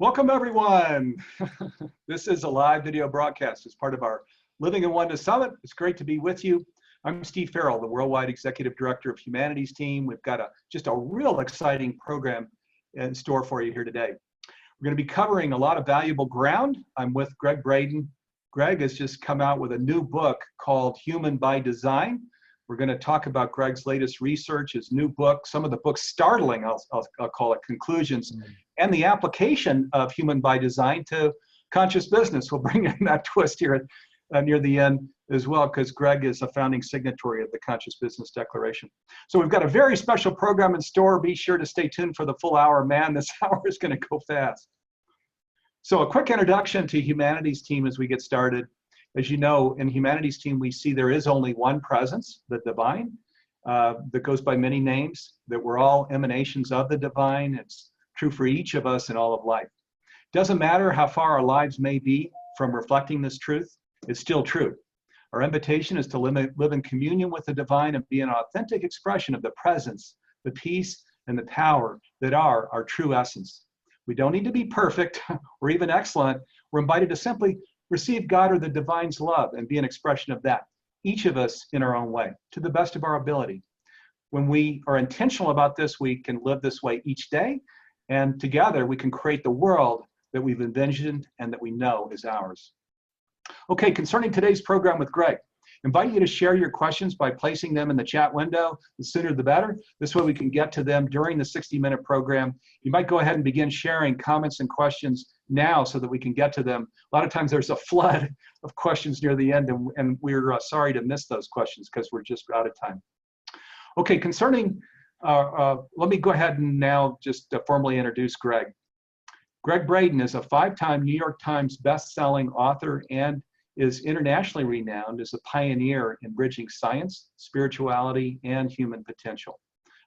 Welcome, everyone. This is a live video broadcast as part of our Living in Oneness Summit. It's great to be with you. I'm Steve Farrell, the Worldwide Executive Director of Humanities Team. We've got just a real exciting program in store for you here today. We're going to be covering a lot of valuable ground. I'm with Gregg Braden. Gregg has just come out with a new book called Human by Design. We're going to talk about Gregg's latest research, his new book, some of the book's startling, I'll call it, conclusions, and the application of Human by Design to conscious business. We'll bring in that twist here near the end as well, because Gregg is a founding signatory of the Conscious Business Declaration. So we've got a very special program in store. Be sure to stay tuned for the full hour. Man, this hour is going to go fast. So a quick introduction to Humanities Team as we get started. As you know, in Humanities Team, we see there is only one presence, the divine, that goes by many names, that we're all emanations of the divine. It's true for each of us in all of life. Doesn't matter how far our lives may be from reflecting this truth, it's still true. Our invitation is to live in communion with the divine and be an authentic expression of the presence, the peace, and the power that are our true essence. We don't need to be perfect or even excellent. We're invited to simply receive God or the divine's love and be an expression of that, each of us in our own way, to the best of our ability. When we are intentional about this, we can live this way each day, and together we can create the world that we've envisioned and that we know is ours. Okay, concerning today's program with Gregg, invite you to share your questions by placing them in the chat window. The sooner the better. This way we can get to them during the 60-minute program. You might go ahead and begin sharing comments and questions now so that we can get to them. A lot of times there's a flood of questions near the end, and we're sorry to miss those questions because we're just out of time. Okay, concerning, let me go ahead and now just formally introduce Gregg. Gregg Braden is a 5-time New York Times best-selling author and is internationally renowned as a pioneer in bridging science, spirituality, and human potential.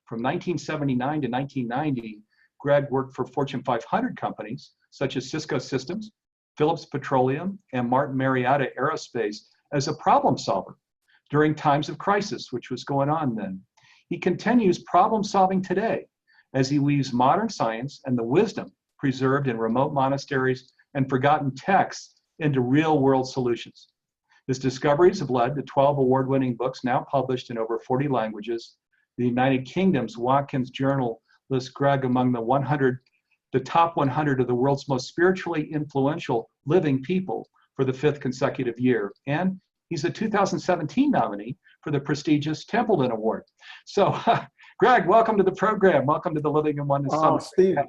From 1979 to 1990, Gregg worked for Fortune 500 companies such as Cisco Systems, Phillips Petroleum, and Martin Marietta Aerospace as a problem solver during times of crisis, which was going on then. He continues problem solving today as he weaves modern science and the wisdom preserved in remote monasteries and forgotten texts into real-world solutions. His discoveries have led to 12 award-winning books now published in over 40 languages. The United Kingdom's Watkins Journal lists Gregg among the top 100 of the world's most spiritually influential living people for the 5th consecutive year. And he's a 2017 nominee for the prestigious Templeton Award. So, Gregg, welcome to the program. Welcome to the Living in Oneness Summit.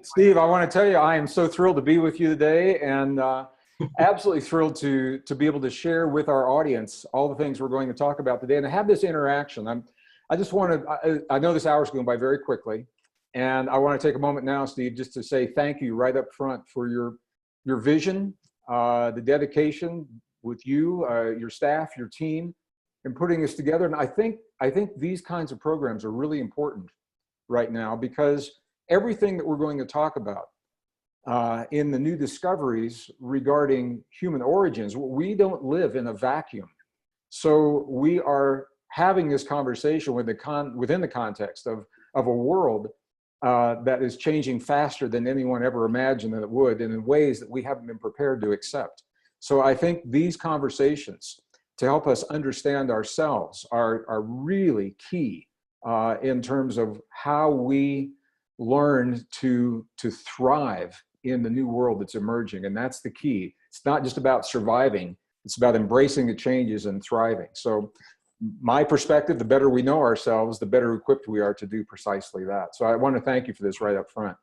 Steve, I want to tell you, I am so thrilled to be with you today, and absolutely thrilled to be able to share with our audience all the things we're going to talk about today and have this interaction. I know this hour's going by very quickly, and I want to take a moment now, Steve, just to say thank you right up front for your vision, the dedication with you, your staff, your team, in putting this together. And I think these kinds of programs are really important right now because everything that we're going to talk about in the new discoveries regarding human origins, we don't live in a vacuum. So we are having this conversation within the context of a world that is changing faster than anyone ever imagined that it would, and in ways that we haven't been prepared to accept. So I think these conversations to help us understand ourselves are really key in terms of how we learn to thrive in the new world that's emerging. And that's the key. It's not just about surviving, it's about embracing the changes and thriving. So my perspective, the better we know ourselves, the better equipped we are to do precisely that. So I want to thank you for this right up front.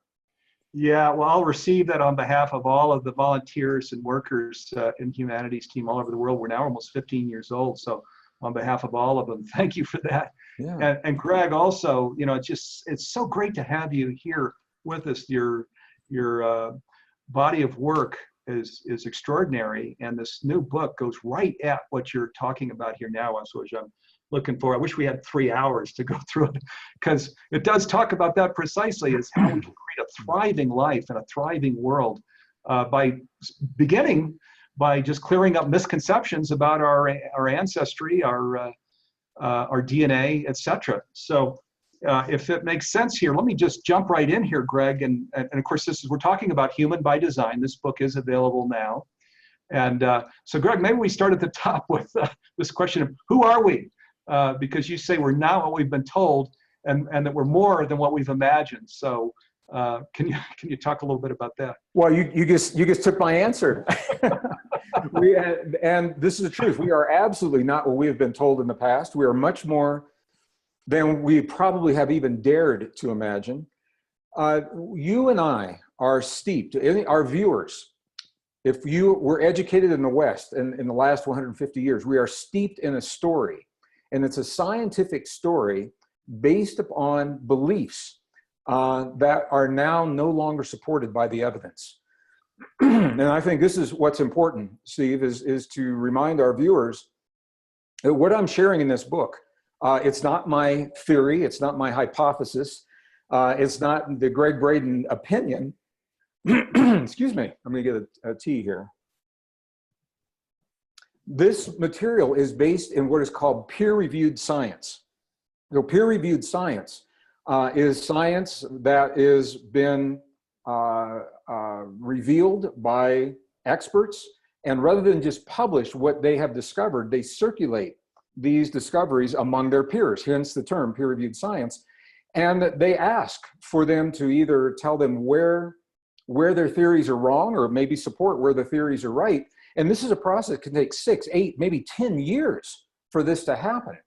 Yeah, well, I'll receive that on behalf of all of the volunteers and workers in Humanities Team all over the world. We're now almost 15 years old. So on behalf of all of them, thank you for that. Yeah. And Gregg, also, you know, it's so great to have you here with us. Your body of work is extraordinary, and this new book goes right at what you're talking about here now. So I'm looking for. I wish we had 3 hours to go through it, because it does talk about that precisely, is how we can create a thriving life and a thriving world by beginning by just clearing up misconceptions about our ancestry, our DNA, etc. So if it makes sense here, let me just jump right in here, Gregg. And of course, we're talking about Human by Design. This book is available now. And so, Gregg, maybe we start at the top with this question of who are we? Because you say we're not what we've been told, and that we're more than what we've imagined. So, can you talk a little bit about that? Well, you just took my answer. And this is the truth. We are absolutely not what we have been told in the past. We are much more than we probably have even dared to imagine. You and I are steeped, our viewers, if you were educated in the West in the last 150 years, we are steeped in a story. And it's a scientific story based upon beliefs that are now no longer supported by the evidence. And I think this is what's important, Steve, is to remind our viewers that what I'm sharing in this book, it's not my theory, it's not my hypothesis, it's not the Gregg Braden opinion. Excuse me, I'm gonna get a tea here. This material is based in what is called peer-reviewed science. So peer-reviewed science is science that has been revealed by experts, and rather than just publish what they have discovered, they circulate these discoveries among their peers, hence the term peer-reviewed science. And they ask for them to either tell them where their theories are wrong, or maybe support where the theories are right. And this is a process that can take 6, 8, maybe 10 years for this to happen.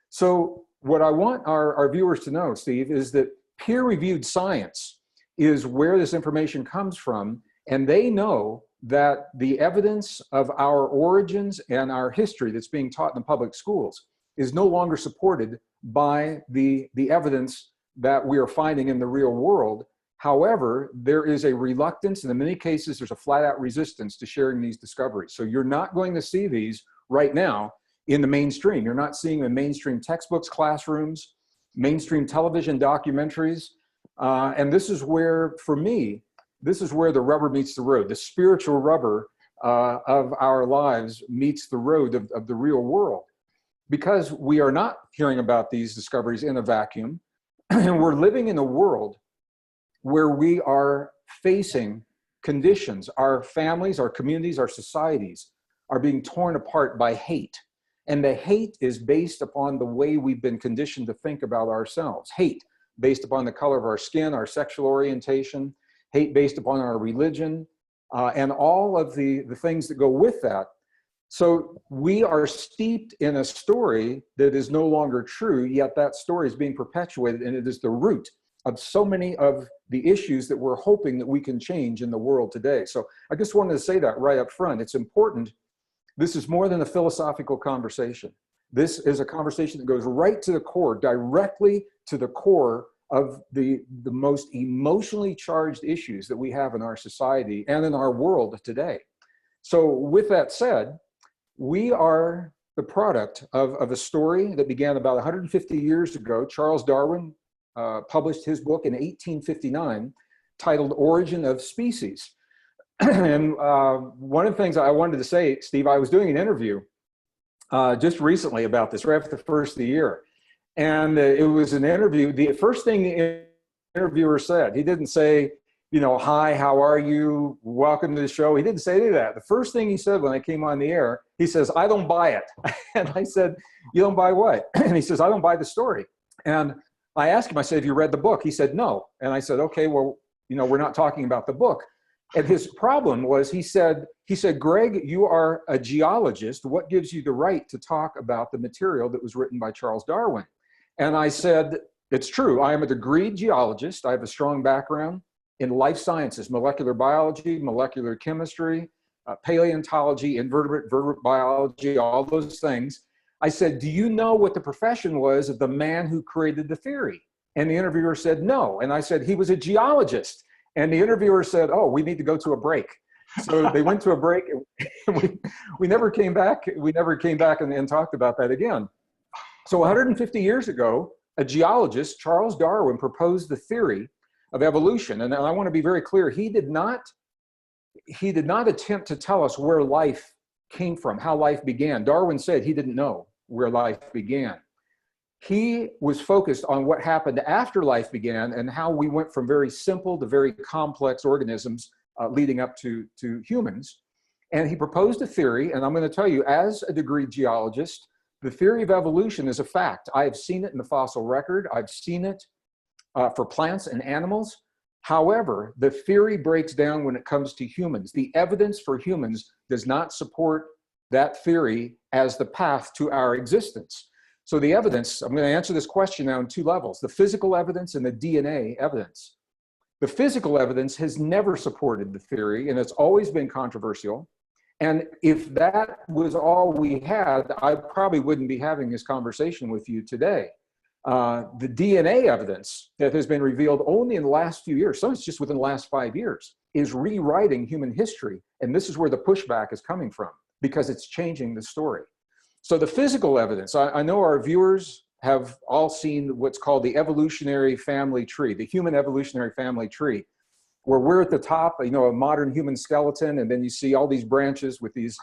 So what I want our viewers to know, Steve, is that peer-reviewed science is where this information comes from, and they know that the evidence of our origins and our history that's being taught in the public schools is no longer supported by the evidence that we are finding in the real world. However, there is a reluctance, and in many cases, there's a flat-out resistance to sharing these discoveries. So you're not going to see these right now in the mainstream. You're not seeing them in mainstream textbooks, classrooms, mainstream television documentaries. And this is where, for me, this is where the rubber meets the road. The spiritual rubber of our lives meets the road of the real world. Because we are not hearing about these discoveries in a vacuum, and we're living in a world where we are facing conditions. Our families, our communities, our societies are being torn apart by hate. And the hate is based upon the way we've been conditioned to think about ourselves. Hate based upon the color of our skin, our sexual orientation, hate based upon our religion, and all of the things that go with that. So we are steeped in a story that is no longer true, yet that story is being perpetuated, and it is the root of so many of the issues that we're hoping that we can change in the world today. So I just wanted to say that right up front. It's important. This is more than a philosophical conversation. This is a conversation that goes right to the core, directly to the core of the most emotionally charged issues that we have in our society and in our world today. So with that said, we are the product of a story that began about 150 years ago. Charles Darwin published his book in 1859 titled Origin of Species. And one of the things I wanted to say, Steve, I was doing an interview just recently about this, right after the first of the year. And it was an interview. The first thing the interviewer said, he didn't say, you know, hi, how are you? Welcome to the show. He didn't say any of that. The first thing he said when I came on the air, he says, I don't buy it. And I said, you don't buy what? And he says, I don't buy the story. And I asked him, I said, have you read the book? He said, no. And I said, okay, well, you know, we're not talking about the book. And his problem was, he said, Gregg, you are a geologist. What gives you the right to talk about the material that was written by Charles Darwin? And I said, it's true. I am a degreed geologist. I have a strong background in life sciences, molecular biology, molecular chemistry, paleontology, invertebrate, vertebrate biology, all those things. I said, do you know what the profession was of the man who created the theory? And the interviewer said, no. And I said, he was a geologist. And the interviewer said, oh, we need to go to a break. So they went to a break. And we never came back. We never came back and talked about that again. So 150 years ago, a geologist, Charles Darwin, proposed the theory of evolution. And I want to be very clear, he did not attempt to tell us where life came from, how life began. Darwin said he didn't know where life began. He was focused on what happened after life began and how we went from very simple to very complex organisms leading up to humans. And he proposed a theory, and I'm going to tell you, as a degree geologist, the theory of evolution is a fact. I have seen it in the fossil record. I've seen it for plants and animals. However, the theory breaks down when it comes to humans. The evidence for humans does not support that theory as the path to our existence. So the evidence, I'm going to answer this question now on two levels, the physical evidence and the DNA evidence. The physical evidence has never supported the theory, and it's always been controversial. And if that was all we had, I probably wouldn't be having this conversation with you today. The DNA evidence that has been revealed only in the last few years, some it's just within the last 5 years, is rewriting human history. And this is where the pushback is coming from, because it's changing the story. So the physical evidence, I know our viewers have all seen what's called the evolutionary family tree, the human evolutionary family tree, where we're at the top, you know, a modern human skeleton, and then you see all these branches with these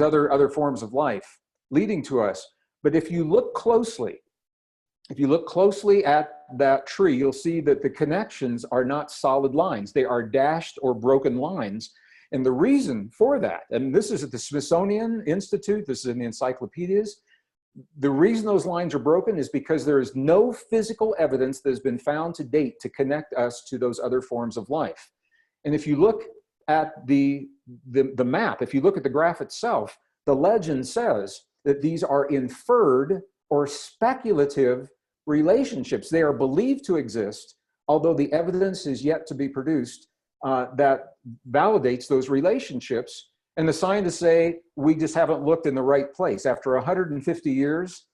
other forms of life leading to us. But if you look closely at that tree, you'll see that the connections are not solid lines. They are dashed or broken lines. And the reason for that, and this is at the Smithsonian Institute, this is in the encyclopedias, the reason those lines are broken is because there is no physical evidence that has been found to date to connect us to those other forms of life. And if you look at the map, if you look at the graph itself, the legend says that these are inferred or speculative relationships. They are believed to exist, although the evidence is yet to be produced that validates those relationships. And the scientists say, we just haven't looked in the right place. After 150 years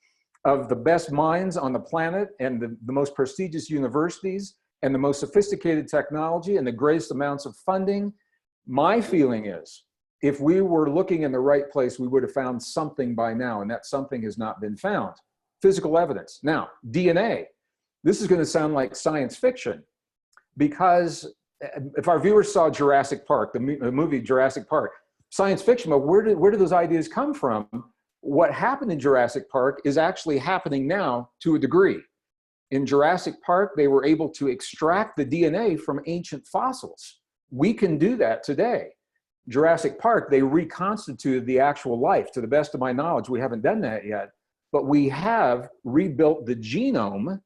of the best minds on the planet and the most prestigious universities and the most sophisticated technology and the greatest amounts of funding, my feeling is, if we were looking in the right place, we would have found something by now, and that something has not been found. Physical evidence. Now, DNA. This is going to sound like science fiction, because if our viewers saw Jurassic Park, the movie Jurassic Park, science fiction, but where did those ideas come from? What happened in Jurassic Park is actually happening now to a degree. In Jurassic Park, they were able to extract the DNA from ancient fossils. We can do that today. Jurassic Park, they reconstituted the actual life. To the best of my knowledge, we haven't done that yet, but we have rebuilt the genome,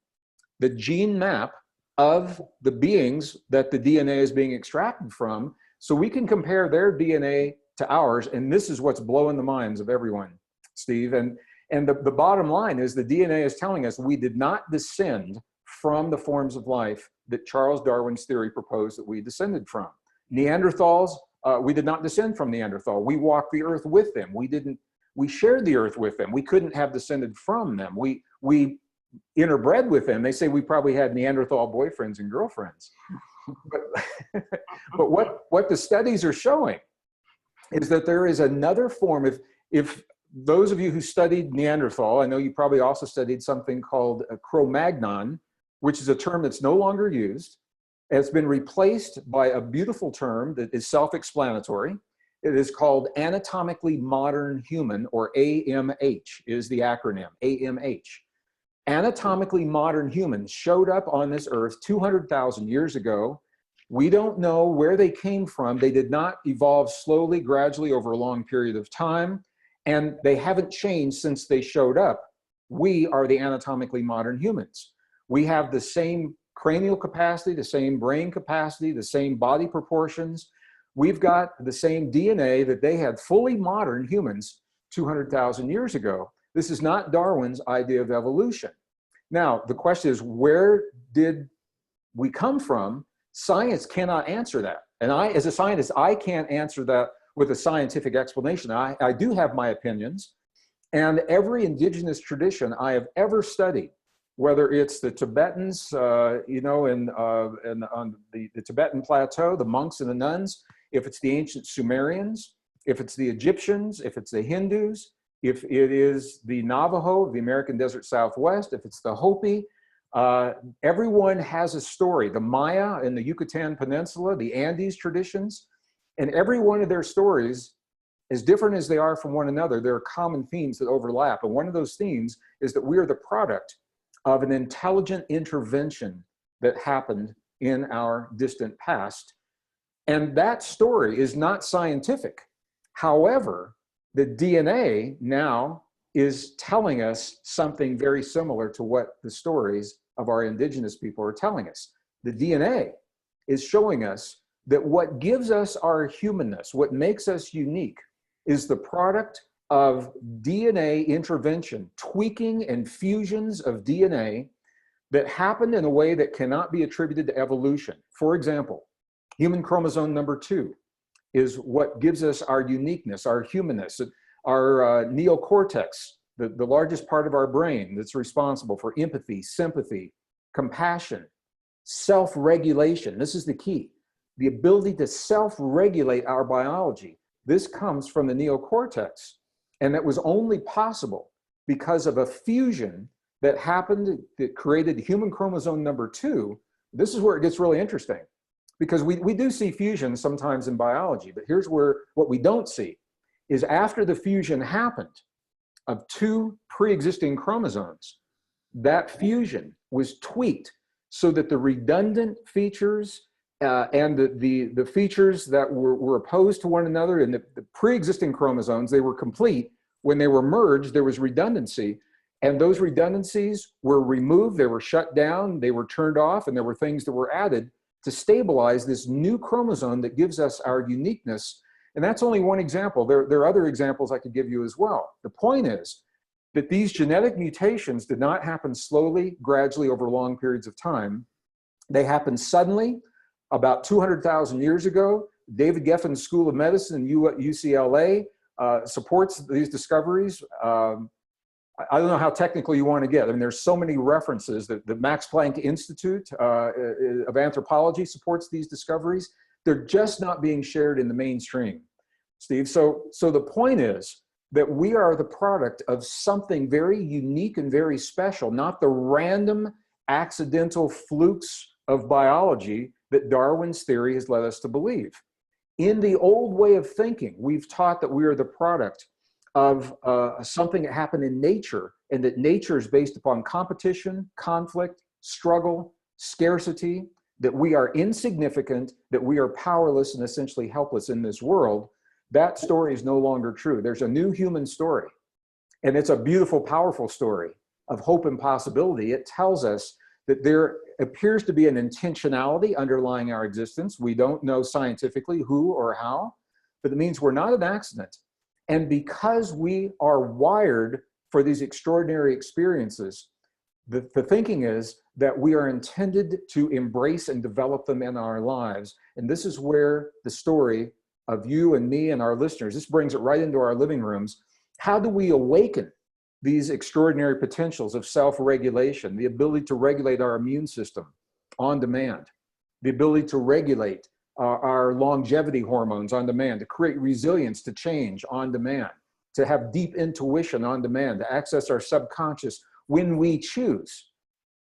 the gene map of the beings that the DNA is being extracted from, so we can compare their DNA to ours, and this is what's blowing the minds of everyone, Steve. And the bottom line is the DNA is telling us we did not descend from the forms of life that Charles Darwin's theory proposed that we descended from. Neanderthals, we did not descend from Neanderthal. We walked the earth with them. We shared the earth with them. We couldn't have descended from them. We interbred with them. They say we probably had Neanderthal boyfriends and girlfriends. But what the studies are showing is that there is another form. If those of you who studied Neanderthal, I know you probably also studied something called Cro-Magnon, which is a term that's no longer used. It's been replaced by a beautiful term that is self-explanatory. It is called anatomically modern human, or AMH is the acronym, AMH. Anatomically modern humans showed up on this earth 200,000 years ago. We don't know where they came from. They did not evolve slowly, gradually over a long period of time, and they haven't changed since they showed up. We are the anatomically modern humans. We have the same cranial capacity, the same brain capacity, the same body proportions. We've got the same DNA that they had, fully modern humans 200,000 years ago. This is not Darwin's idea of evolution. Now, the question is, where did we come from? Science cannot answer that. And I, as a scientist, I can't answer that with a scientific explanation. I do have my opinions. And every indigenous tradition I have ever studied, whether it's the Tibetans, you know, on the Tibetan plateau, the monks and the nuns, if it's the ancient Sumerians, if it's the Egyptians, if it's the Hindus, if it is the Navajo, the American Desert Southwest, if it's the Hopi, everyone has a story. The Maya in the Yucatan Peninsula, the Andes traditions, and every one of their stories as different as they are from one another, there are common themes that overlap. And one of those themes is that we are the product of an intelligent intervention that happened in our distant past. And that story is not scientific. However, the DNA now is telling us something very similar to what the stories of our indigenous people are telling us. The DNA is showing us that what gives us our humanness, what makes us unique, is the product of DNA intervention, tweaking and fusions of DNA that happened in a way that cannot be attributed to evolution. For example, human chromosome number 2 is what gives us our uniqueness, our humanness, our neocortex, the largest part of our brain that's responsible for empathy, sympathy, compassion, self-regulation. This is the key. The ability to self-regulate our biology. This comes from the neocortex. And that was only possible because of a fusion that happened that created human chromosome number 2. This is where it gets really interesting, because we do see fusion sometimes in biology, but here's where what we don't see is after the fusion happened of 2 pre-existing chromosomes, that fusion was tweaked so that the redundant features and the features that were opposed to one another in the pre-existing chromosomes, they were complete. When they were merged, there was redundancy, and those redundancies were removed, they were shut down, they were turned off, and there were things that were added to stabilize this new chromosome that gives us our uniqueness. And that's only one example. There are other examples I could give you as well. The point is that these genetic mutations did not happen slowly, gradually over long periods of time. They happened suddenly. About 200,000 years ago, David Geffen's School of Medicine at UCLA supports these discoveries. I don't know how technical you want to get. I mean, there's so many references that the Max Planck Institute of Anthropology supports these discoveries. They're just not being shared in the mainstream, Steve. So the point is that we are the product of something very unique and very special, not the random accidental flukes of biology that Darwin's theory has led us to believe. In the old way of thinking, we've taught that we are the product of something that happened in nature, and that nature is based upon competition, conflict, struggle, scarcity, that we are insignificant, that we are powerless and essentially helpless in this world. That story is no longer true. There's a new human story, and it's a beautiful, powerful story of hope and possibility. It tells us that there appears to be an intentionality underlying our existence. We don't know scientifically who or how, but it means we're not an accident. And because we are wired for these extraordinary experiences, the thinking is that we are intended to embrace and develop them in our lives. And this is where the story of you and me and our listeners, this brings it right into our living rooms. How do we awaken these extraordinary potentials of self-regulation, the ability to regulate our immune system on demand, the ability to regulate our longevity hormones on demand, to create resilience to change on demand, to have deep intuition on demand, to access our subconscious when we choose.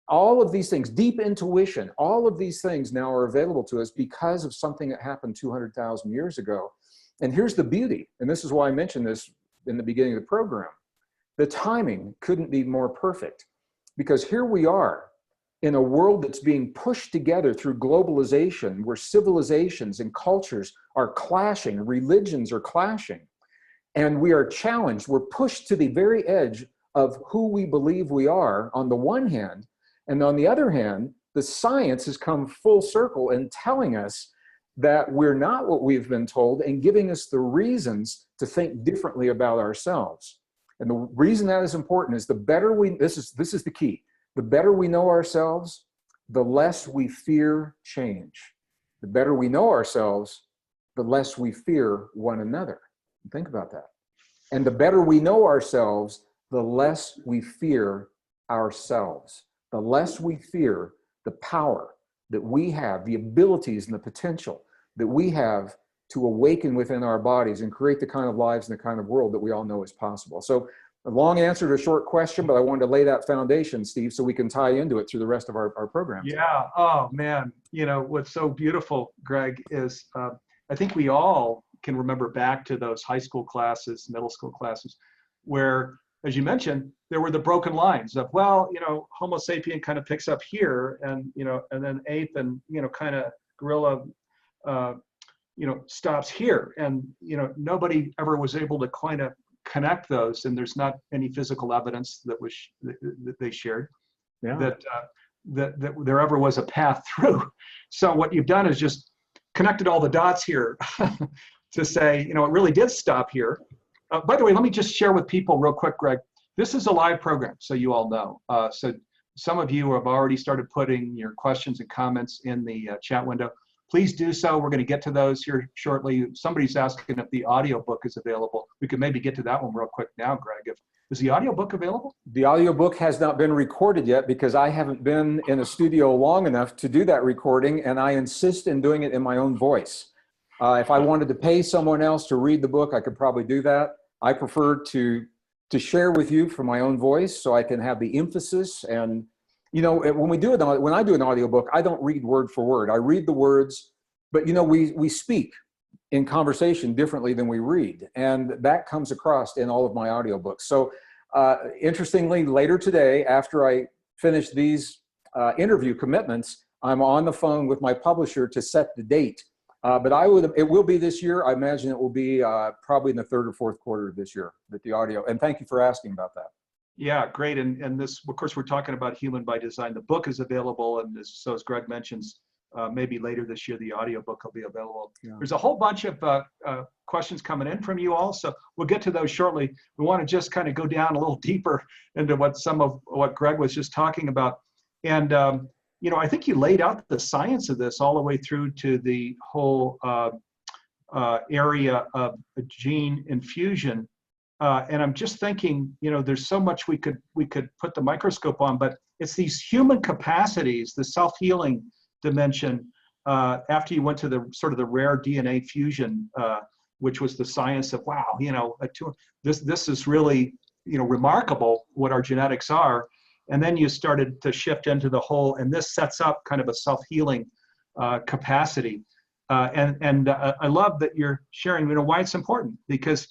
All of these things, deep intuition, all of these things now are available to us because of something that happened 200,000 years ago. And here's the beauty, and this is why I mentioned this in the beginning of the program. The timing couldn't be more perfect, because here we are in a world that's being pushed together through globalization, where civilizations and cultures are clashing, religions are clashing, and we are challenged. We're pushed to the very edge of who we believe we are on the one hand, and on the other hand, the science has come full circle in telling us that we're not what we've been told and giving us the reasons to think differently about ourselves. And the reason that is important is the better we, this is the key, the better we know ourselves, the less we fear change. The better we know ourselves, the less we fear one another. Think about that. And the better we know ourselves, the less we fear ourselves, the less we fear the power that we have, the abilities and the potential that we have to awaken within our bodies and create the kind of lives and the kind of world that we all know is possible. So a long answer to a short question, but I wanted to lay that foundation, Steve, so we can tie into it through the rest of our program. Yeah. Oh, man. You know, what's so beautiful, Greg, is I think we all can remember back to those high school classes, middle school classes, where, as you mentioned, there were the broken lines of, well, Homo sapien kind of picks up here, and and then ape and kind of gorilla, stops here, and nobody ever was able to kind of connect those, and there's not any physical evidence that they shared, that there ever was a path through. So what you've done is just connected all the dots here to say, it really did stop here. By the way, let me just share with people real quick, Greg. This is a live program, so you all know. So some of you have already started putting your questions and comments in the chat window. Please do so. We're going to get to those here shortly. Somebody's asking if the audiobook is available. We could maybe get to that one real quick now, Greg. Is the audiobook available? The audiobook has not been recorded yet because I haven't been in a studio long enough to do that recording, and I insist in doing it in my own voice. If I wanted to pay someone else to read the book, I could probably do that. I prefer to share with you from my own voice so I can have the emphasis. And when I do an audiobook, I don't read word for word. I read the words, but we speak in conversation differently than we read, and that comes across in all of my audiobooks. So interestingly, later today, after I finish these interview commitments, I'm on the phone with my publisher to set the date. But it will be this year. I imagine it will be probably in the third or fourth quarter of this year with the audio. And thank you for asking about that. Yeah, great. And this, of course, we're talking about Human by Design. The book is available, and so as Greg mentions, maybe later this year, the audiobook will be available. Yeah. There's a whole bunch of questions coming in from you all, so we'll get to those shortly. We want to just kind of go down a little deeper into what Greg was just talking about. And I think you laid out the science of this all the way through to the whole area of gene infusion. And I'm just thinking, there's so much we could put the microscope on, but it's these human capacities, the self-healing dimension, after you went to the sort of the rare DNA fusion, which was the science of, wow, this is really, remarkable what our genetics are. And then you started to shift into the whole, and this sets up kind of a self-healing capacity. And I love that you're sharing, why it's important, because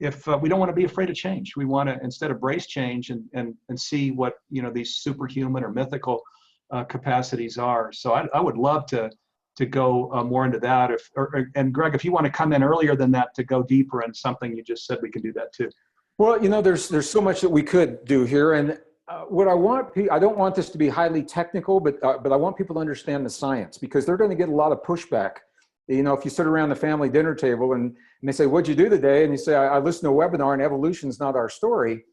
if we don't want to be afraid of change, we want to instead embrace change and see what, these superhuman or mythical capacities are. So I would love to go more into that. And Greg, if you want to come in earlier than that to go deeper in something you just said, we can do that too. Well, there's so much that we could do here. And what I don't want this to be highly technical, but I want people to understand the science, because they're going to get a lot of pushback. If you sit around the family dinner table and they say, "What'd you do today?" And you say, I listened to a webinar and evolution's not our story.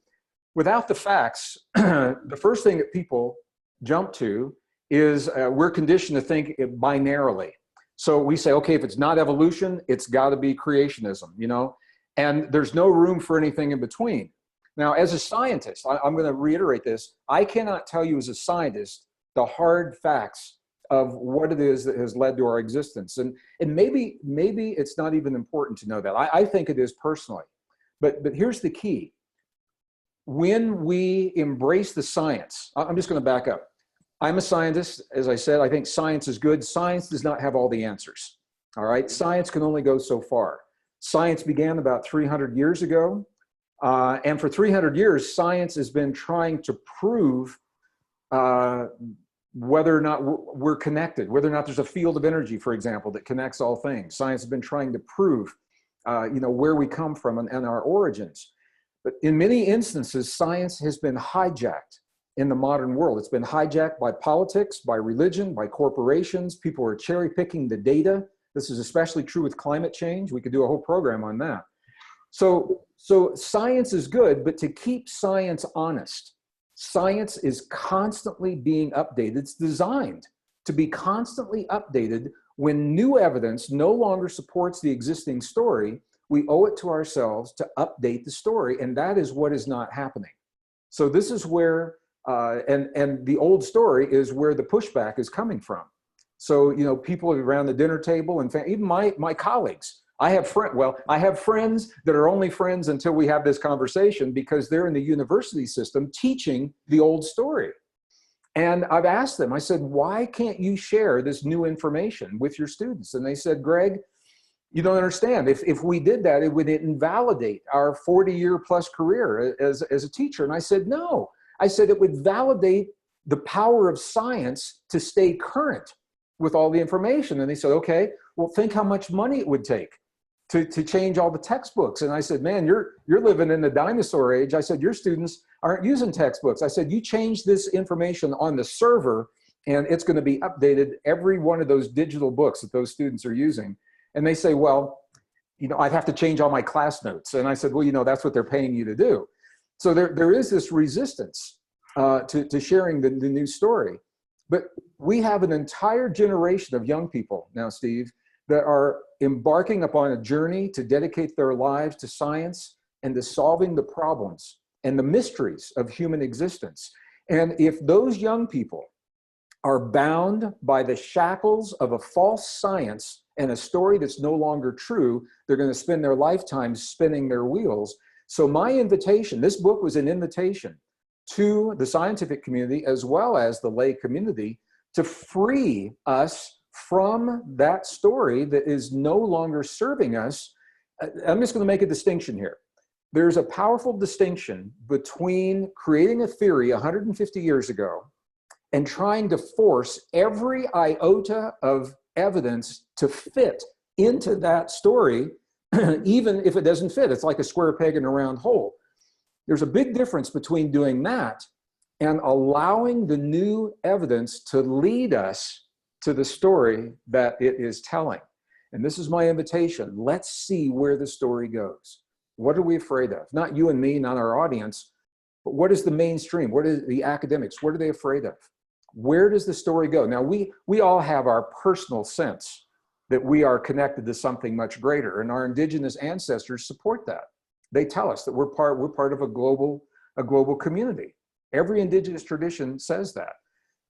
Without the facts, the first thing that people jump to is we're conditioned to think binarily. So we say, okay, if it's not evolution, it's got to be creationism, and there's no room for anything in between. Now, as a scientist, I'm going to reiterate this. I cannot tell you as a scientist the hard facts of what it is that has led to our existence. And maybe it's not even important to know that. I think it is personally. But here's the key. When we embrace the science, I'm just going to back up. I'm a scientist. As I said, I think science is good. Science does not have all the answers. All right? Science can only go so far. Science began about 300 years ago. And for 300 years, science has been trying to prove whether or not we're connected, whether or not there's a field of energy, for example, that connects all things. Science has been trying to prove, where we come from and our origins. But in many instances, science has been hijacked in the modern world. It's been hijacked by politics, by religion, by corporations. People are cherry picking the data. This is especially true with climate change. We could do a whole program on that. So science is good, but to keep science honest, science is constantly being updated. It's designed to be constantly updated. When new evidence no longer supports the existing story, we owe it to ourselves to update the story, and that is what is not happening. So this is where, and the old story is where the pushback is coming from. So, people around the dinner table and even my colleagues, I have friends that are only friends until we have this conversation, because they're in the university system teaching the old story. And I've asked them, I said, why can't you share this new information with your students? And they said, Greg, You don't understand. If we did that, it would invalidate our 40-year plus career as a teacher. And I said, no. I said it would validate the power of science to stay current with all the information. And they said, okay, well, think how much money it would take to change all the textbooks. And I said, man, you're living in the dinosaur age. I said, your students aren't using textbooks. I said, you change this information on the server and it's going to be updated, every one of those digital books that those students are using. And they say, well, you know, I'd have to change all my class notes. And I said, well, you know, that's what they're paying you to do. So there is this resistance to sharing the new story. But we have an entire generation of young people now, Steve, that are embarking upon a journey to dedicate their lives to science and to solving the problems and the mysteries of human existence. And if those young people are bound by the shackles of a false science and a story that's no longer true, they're going to spend their lifetime spinning their wheels. So my invitation, this book was an invitation to the scientific community as well as the lay community to free us from that story that is no longer serving us. I'm just going to make a distinction here. There's a powerful distinction between creating a theory 150 years ago and trying to force every iota of evidence to fit into that story, even if it doesn't fit. It's like a square peg in a round hole. There's a big difference between doing that and allowing the new evidence to lead us to the story that it is telling. And this is my invitation. Let's see where the story goes. What are we afraid of? Not you and me, not our audience, but what is the mainstream? What is the academics? What are they afraid of? Where does the story go? Now, we all have our personal sense that we are connected to something much greater, and our indigenous ancestors support that. They tell us that we're part of a global community. Every indigenous tradition says that.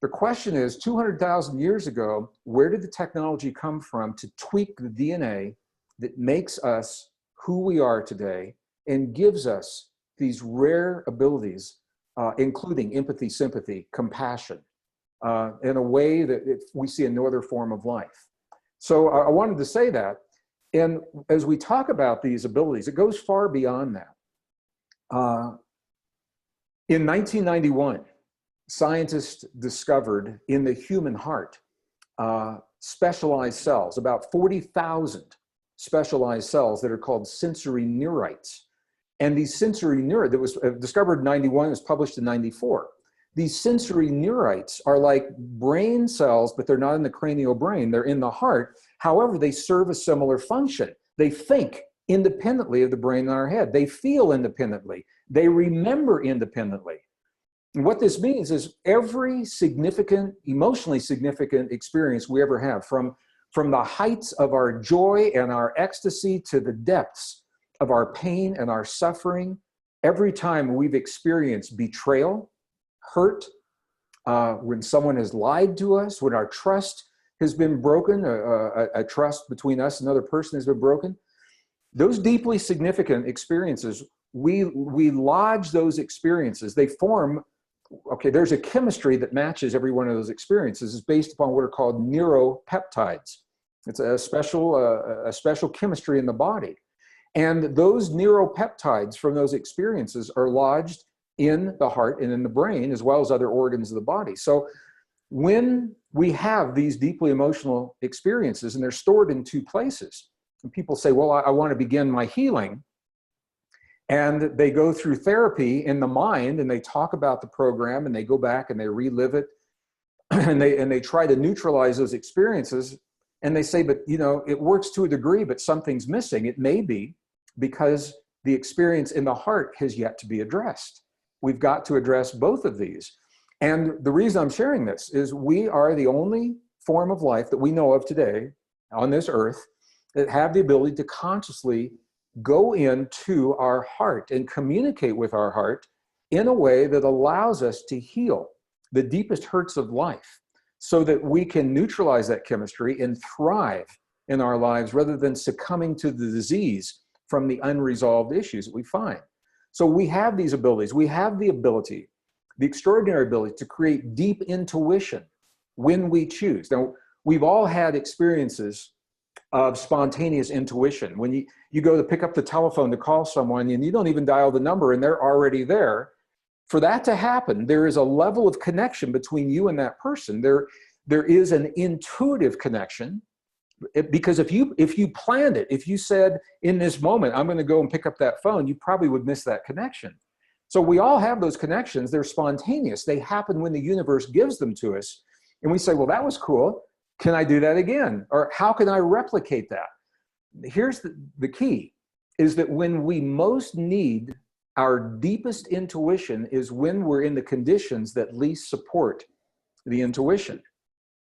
The question is, 200,000 years ago, where did the technology come from to tweak the DNA that makes us who we are today and gives us these rare abilities, including empathy, sympathy, compassion, in a way that we see in no other form of life. So I wanted to say that. And as we talk about these abilities, it goes far beyond that. In 1991, scientists discovered in the human heart specialized cells, about 40,000 specialized cells that are called sensory neurites. And these sensory neurites, that was discovered in 91, was published in 94. These sensory neurites are like brain cells, but they're not in the cranial brain, they're in the heart. However, they serve a similar function. They think independently of the brain in our head. They feel independently. They remember independently. And what this means is every significant, emotionally significant experience we ever have, from the heights of our joy and our ecstasy to the depths of our pain and our suffering, every time we've experienced betrayal, hurt, when someone has lied to us, when our trust has been broken, a trust between us and another person has been broken, those deeply significant experiences, we lodge those experiences. They form, okay, there's a chemistry that matches every one of those experiences. It's based upon what are called neuropeptides. It's a special chemistry in the body. And those neuropeptides from those experiences are lodged in the heart and in the brain, as well as other organs of the body. So when we have these deeply emotional experiences, and they're stored in two places, and people say, well, I want to begin my healing, and they go through therapy in the mind, and they talk about the program, and they go back and they relive it, and they try to neutralize those experiences, and they say, but you know, it works to a degree, but something's missing. It may be because the experience in the heart has yet to be addressed. We've got to address both of these. And the reason I'm sharing this is we are the only form of life that we know of today on this earth that have the ability to consciously go into our heart and communicate with our heart in a way that allows us to heal the deepest hurts of life so that we can neutralize that chemistry and thrive in our lives rather than succumbing to the disease from the unresolved issues that we find. So we have these abilities. We have the ability, the extraordinary ability to create deep intuition when we choose. Now, we've all had experiences of spontaneous intuition. When you go to pick up the telephone to call someone and you don't even dial the number and they're already there. For that to happen, there is a level of connection between you and that person. There is an intuitive connection. Because if you planned it, if you said in this moment, I'm going to go and pick up that phone, you probably would miss that connection. So we all have those connections. They're spontaneous. They happen when the universe gives them to us. And we say, well, that was cool. Can I do that again? Or how can I replicate that? Here's the key, is that when we most need our deepest intuition is when we're in the conditions that least support the intuition.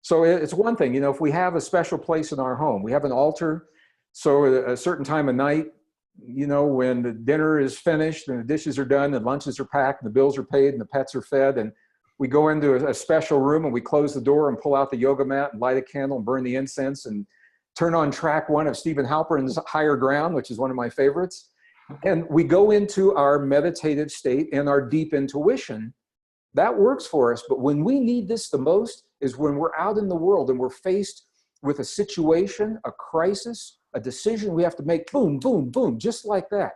So it's one thing, if we have a special place in our home, we have an altar. So at a certain time of night, when the dinner is finished and the dishes are done and lunches are packed and the bills are paid and the pets are fed, and we go into a special room and we close the door and pull out the yoga mat and light a candle and burn the incense and turn on track 1 of Stephen Halpern's Higher Ground, which is one of my favorites. And we go into our meditative state and our deep intuition. That works for us. But when we need this the most is when we're out in the world and we're faced with a situation, a crisis, a decision we have to make, boom, boom, boom, just like that.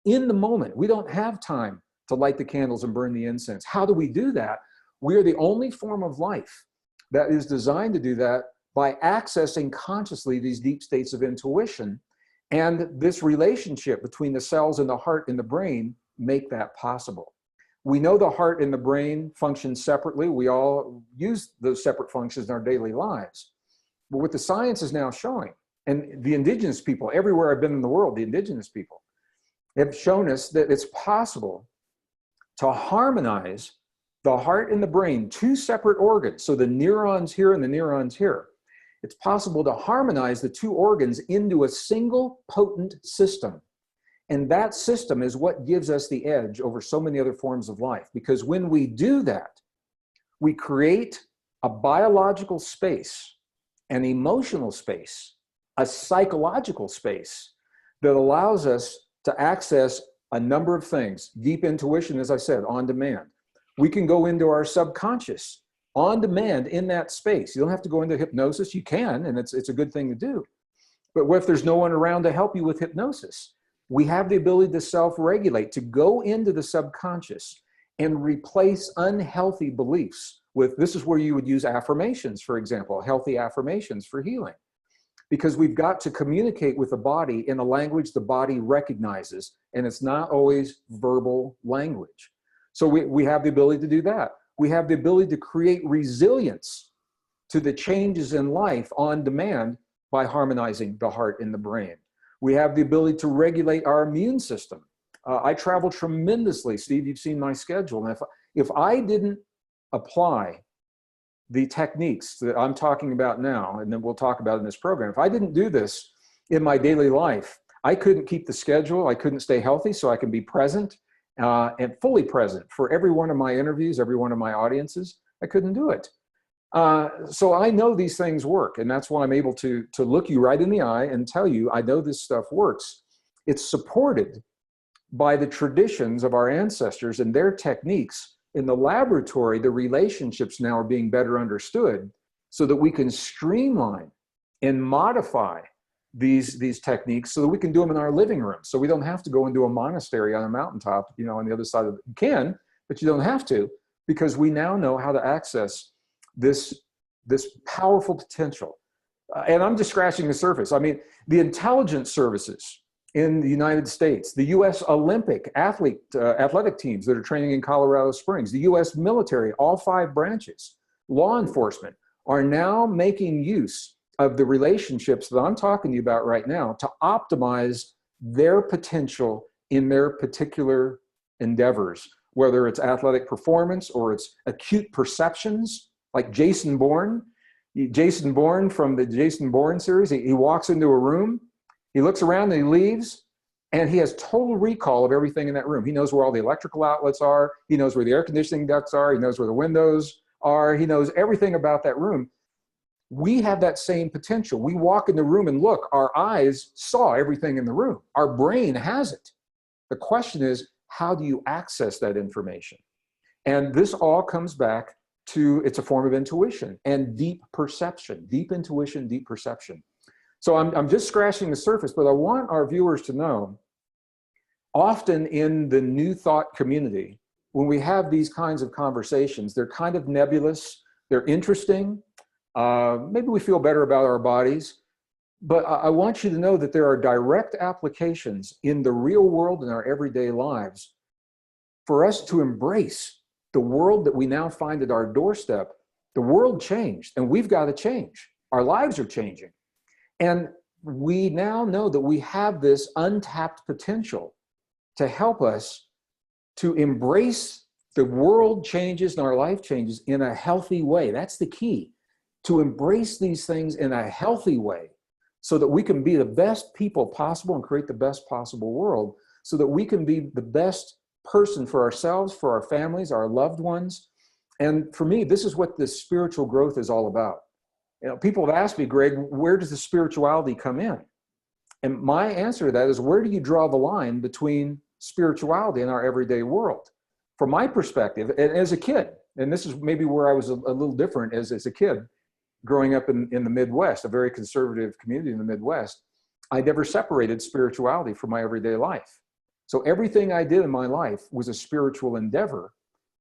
In the moment, we don't have time to light the candles and burn the incense. How do we do that? We are the only form of life that is designed to do that by accessing consciously these deep states of intuition. And this relationship between the cells in the heart and the brain make that possible. We know the heart and the brain function separately. We all use those separate functions in our daily lives. But what the science is now showing, and the indigenous people, everywhere I've been in the world, the indigenous people have shown us that it's possible to harmonize the heart and the brain, 2 separate organs. So the neurons here and the neurons here. It's possible to harmonize the 2 organs into a single potent system. And that system is what gives us the edge over so many other forms of life. Because when we do that, we create a biological space, an emotional space, a psychological space that allows us to access a number of things. Deep intuition, as I said, on demand. We can go into our subconscious on demand in that space. You don't have to go into hypnosis. You can, and it's a good thing to do. But what if there's no one around to help you with hypnosis? We have the ability to self-regulate, to go into the subconscious and replace unhealthy beliefs with, this is where you would use affirmations, for example, healthy affirmations for healing. Because we've got to communicate with the body in a language the body recognizes, and it's not always verbal language. So we have the ability to do that. We have the ability to create resilience to the changes in life on demand by harmonizing the heart and the brain. We have the ability to regulate our immune system. I travel tremendously. Steve, you've seen my schedule. And if I didn't apply the techniques that I'm talking about now, and then we'll talk about in this program, if I didn't do this in my daily life, I couldn't keep the schedule. I couldn't stay healthy so I can be present and fully present for every one of my interviews, every one of my audiences. I couldn't do it. So I know these things work, and that's why I'm able to look you right in the eye and tell you, I know this stuff works. It's supported by the traditions of our ancestors and their techniques. In the laboratory, the relationships now are being better understood so that we can streamline and modify these techniques so that we can do them in our living room. So we don't have to go into a monastery on a mountaintop, on the other side of it. You can, but you don't have to, because we now know how to access this powerful potential. And I'm just scratching the surface. I mean, the intelligence services in the United States, the U.S. Olympic athletic teams that are training in Colorado Springs, the U.S. military, all 5 branches, law enforcement, are now making use of the relationships that I'm talking to you about right now to optimize their potential in their particular endeavors, whether it's athletic performance or it's acute perceptions, like Jason Bourne. Jason Bourne from the Jason Bourne series, he walks into a room, he looks around and he leaves, and he has total recall of everything in that room. He knows where all the electrical outlets are, he knows where the air conditioning ducts are, he knows where the windows are, he knows everything about that room. We have that same potential. We walk in the room and look, our eyes saw everything in the room. Our brain has it. The question is, how do you access that information? And this all comes back to, it's a form of intuition and deep perception, deep intuition, deep perception. So I'm just scratching the surface, but I want our viewers to know, often in the New Thought community, when we have these kinds of conversations, they're kind of nebulous, they're interesting, maybe we feel better about our bodies, but I want you to know that there are direct applications in the real world in our everyday lives for us to embrace the world that we now find at our doorstep. The world changed, and we've got to change. Our lives are changing. And we now know that we have this untapped potential to help us to embrace the world changes and our life changes in a healthy way. That's the key, to embrace these things in a healthy way so that we can be the best people possible and create the best possible world, so that we can be the best person for ourselves, for our families, our loved ones. And for me, this is what this spiritual growth is all about. You know, people have asked me, Greg, where does the spirituality come in? And my answer to that is, where do you draw the line between spirituality and our everyday world? From my perspective, and as a kid, and this is maybe where I was a little different as a kid, growing up in the Midwest, a very conservative community in the Midwest, I never separated spirituality from my everyday life. So everything I did in my life was a spiritual endeavor.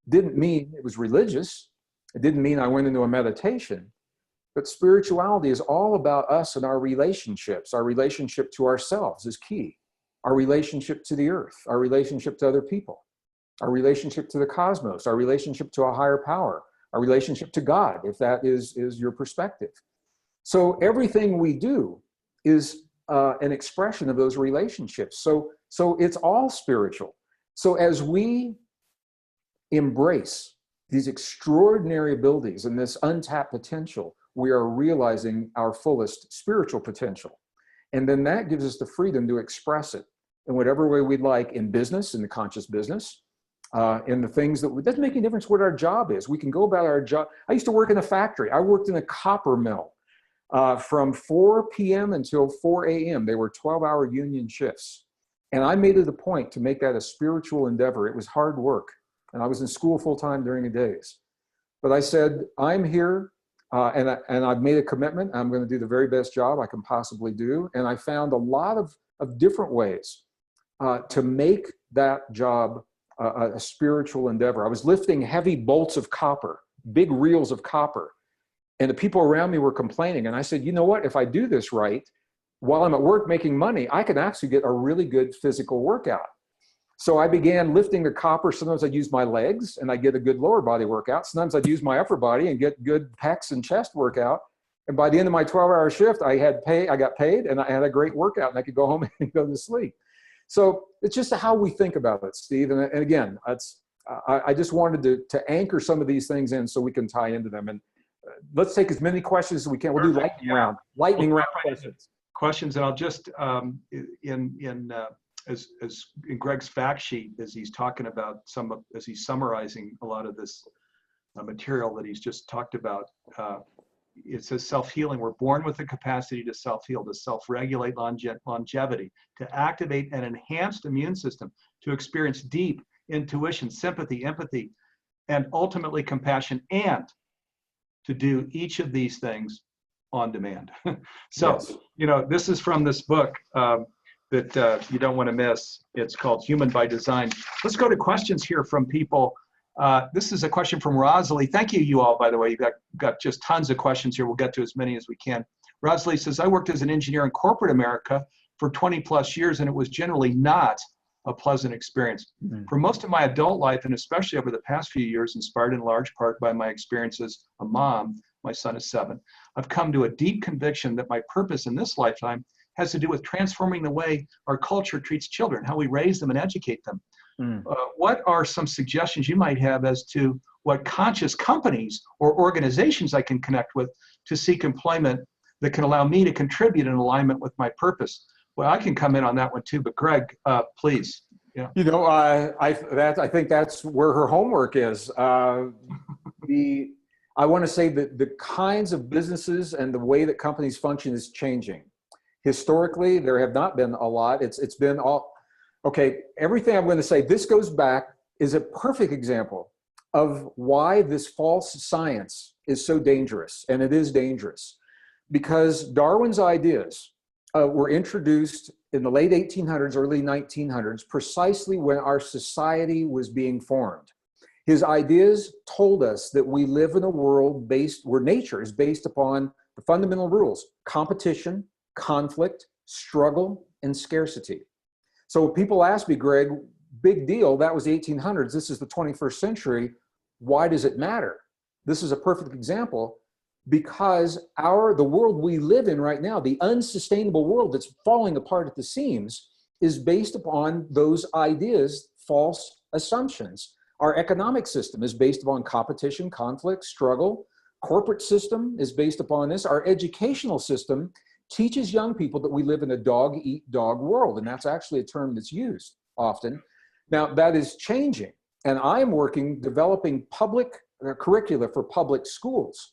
Didn't mean it was religious. It didn't mean I went into a meditation. But spirituality is all about us and our relationships. Our relationship to ourselves is key. Our relationship to the earth, our relationship to other people, our relationship to the cosmos, our relationship to a higher power, our relationship to God, if that is your perspective. So everything we do is an expression of those relationships. So it's all spiritual. So as we embrace these extraordinary abilities and this untapped potential, we are realizing our fullest spiritual potential. And then that gives us the freedom to express it in whatever way we'd like, in business, in the conscious business, in the things that, it doesn't make any difference what our job is. We can go about our job. I used to work in a factory. I worked in a copper mill from 4 p.m. until 4 a.m. They were 12-hour union shifts. And I made it a point to make that a spiritual endeavor. It was hard work. And I was in school full-time during the days. But I said, I'm here, and I've made a commitment. I'm going to do the very best job I can possibly do. And I found a lot of different ways to make that job a spiritual endeavor. I was lifting heavy bolts of copper, big reels of copper, and the people around me were complaining. And I said, you know what, if I do this right, while I'm at work making money, I can actually get a really good physical workout. So I began lifting the copper. Sometimes I'd use my legs and I'd get a good lower body workout. Sometimes I'd use my upper body and get good pecs and chest workout. And by the end of my 12-hour shift, I got paid, and I had a great workout, and I could go home and go to sleep. So it's just how we think about it, Steve. And again, I just wanted to anchor some of these things in so we can tie into them. And let's take as many questions as we can. We'll do lightning round questions. And I'll just as in Gregg's fact sheet, as he's talking about as he's summarizing a lot of this material that he's just talked about, it says self-healing. We're born with the capacity to self-heal, to self-regulate longevity, to activate an enhanced immune system, to experience deep intuition, sympathy, empathy, and ultimately compassion, and to do each of these things on demand. So, yes. You know, this is from this book that you don't want to miss. It's called Human by Design. Let's go to questions here from people. This is a question from Rosalie. Thank you, you all, by the way. You've got just tons of questions here. We'll get to as many as we can. Rosalie says, I worked as an engineer in corporate America for 20 plus years, and it was generally not a pleasant experience. Mm-hmm. For most of my adult life, and especially over the past few years, inspired in large part by my experience as a mom, my son is 7, I've come to a deep conviction that my purpose in this lifetime has to do with transforming the way our culture treats children, how we raise them and educate them. What are some suggestions you might have as to what conscious companies or organizations I can connect with to seek employment that can allow me to contribute in alignment with my purpose? Well, I can come in on that one too, but Gregg, please. Yeah. You know, I think that's where her homework is. I want to say that the kinds of businesses and the way that companies function is changing. Historically, there have not been a lot. It's been all, okay, everything I'm going to say, this goes back, is a perfect example of why this false science is so dangerous, and it is dangerous. because Darwin's ideas were introduced in the late 1800s, early 1900s, precisely when our society was being formed. His ideas told us that we live in a world where nature is based upon the fundamental rules: competition, conflict, struggle, and scarcity. So people ask me, Greg, big deal, that was the 1800s, this is the 21st century, why does it matter? This is a perfect example, because the world we live in right now, the unsustainable world that's falling apart at the seams, is based upon those ideas, false assumptions. Our economic system is based upon competition, conflict, struggle. Corporate system is based upon this. Our educational system teaches young people that we live in a dog-eat-dog world, and that's actually a term that's used often. Now, that is changing, and I'm developing public curricula for public schools,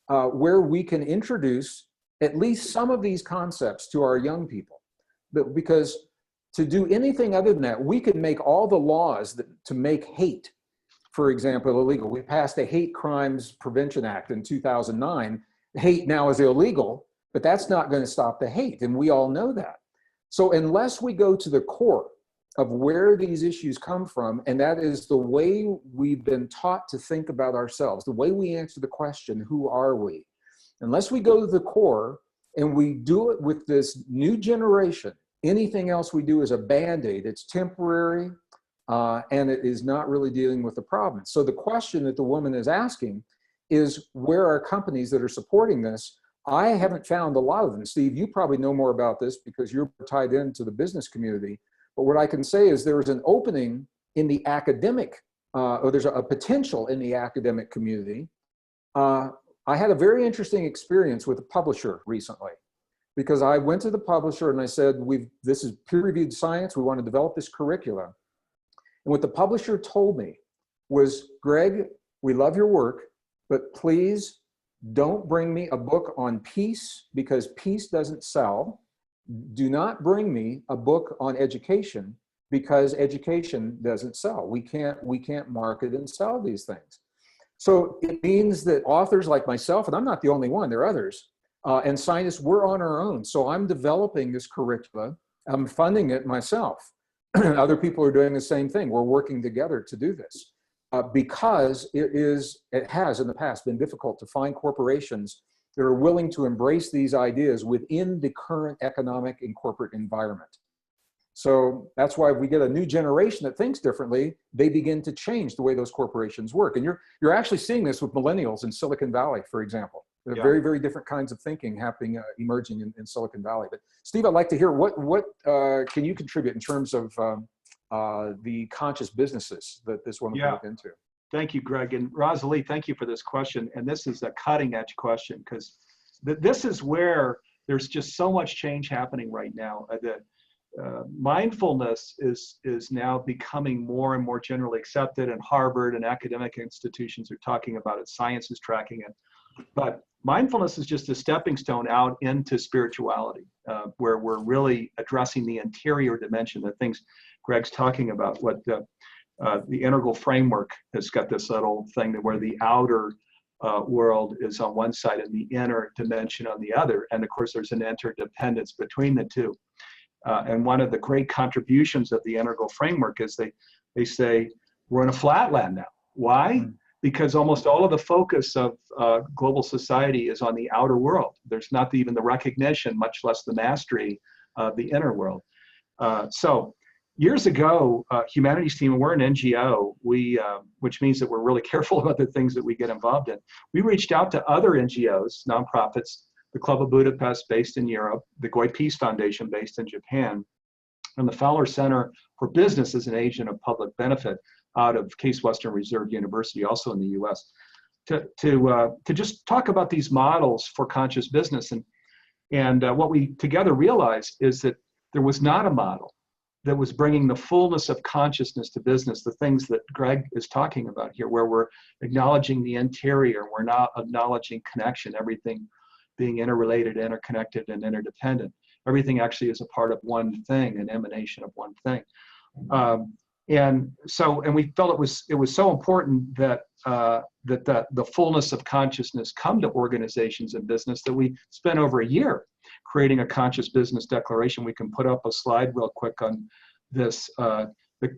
where we can introduce at least some of these concepts to our young people. Because to do anything other than that, we can make all the laws to make hate, for example, illegal. We passed the Hate Crimes Prevention Act in 2009. Hate now is illegal, but that's not going to stop the hate, and we all know that. So unless we go to the core of where these issues come from, and that is the way we've been taught to think about ourselves, the way we answer the question, who are we? Unless we go to the core and we do it with this new generation, anything else we do is a Band-Aid. It's temporary, and it is not really dealing with the problem. So the question that the woman is asking is, where are companies that are supporting this? I haven't found a lot of them. Steve, you probably know more about this because you're tied into the business community. But what I can say is there is an opening in the academic, or there's a potential in the academic community. I had a very interesting experience with a publisher recently, because I went to the publisher and I said, this is peer-reviewed science, we want to develop this curriculum. And what the publisher told me was, Greg, we love your work, but please don't bring me a book on peace, because peace doesn't sell. Do not bring me a book on education, because education doesn't sell. We can't market and sell these things. So it means that authors like myself, and I'm not the only one, there are others, and scientists, we're on our own. So I'm developing this curricula. I'm funding it myself. Other people are doing the same thing. We're working together to do this, because it has in the past been difficult to find corporations that are willing to embrace these ideas within the current economic and corporate environment. So that's why if we get a new generation that thinks differently, they begin to change the way those corporations work. And you're actually seeing this with millennials in Silicon Valley, for example. There are very, very different kinds of thinking happening, emerging in Silicon Valley. But Steve, I'd like to hear what can you contribute in terms of the conscious businesses that this woman can look into? Thank you, Greg. And Rosalie, thank you for this question. And this is a cutting edge question, because this is where there's just so much change happening right now. Mindfulness is now becoming more and more generally accepted, and Harvard and academic institutions are talking about it. Science is tracking it. But mindfulness is just a stepping stone out into spirituality, where we're really addressing the interior dimension, the things Greg's talking about, what the integral framework has got this little thing where the outer world is on one side and the inner dimension on the other. And of course, there's an interdependence between the two. And one of the great contributions of the integral framework is they say we're in a flatland now. Why? Because almost all of the focus of global society is on the outer world. There's not even the recognition, much less the mastery of the inner world. So years ago, Humanities Team, and we're an NGO, which means that we're really careful about the things that we get involved in. We reached out to other NGOs, nonprofits, the Club of Budapest based in Europe, the Goy Peace Foundation based in Japan, and the Fowler Center for Business as an agent of public benefit out of Case Western Reserve University, also in the US, to just talk about these models for conscious business. And what we together realized is that there was not a model that was bringing the fullness of consciousness to business, the things that Greg is talking about here, where we're acknowledging the interior, we're not acknowledging connection, everything being interrelated, interconnected, and interdependent. Everything actually is a part of one thing, an emanation of one thing. And so, and we felt it was so important that the fullness of consciousness come to organizations and business that we spent over a year creating a conscious business declaration. We can put up a slide real quick on this.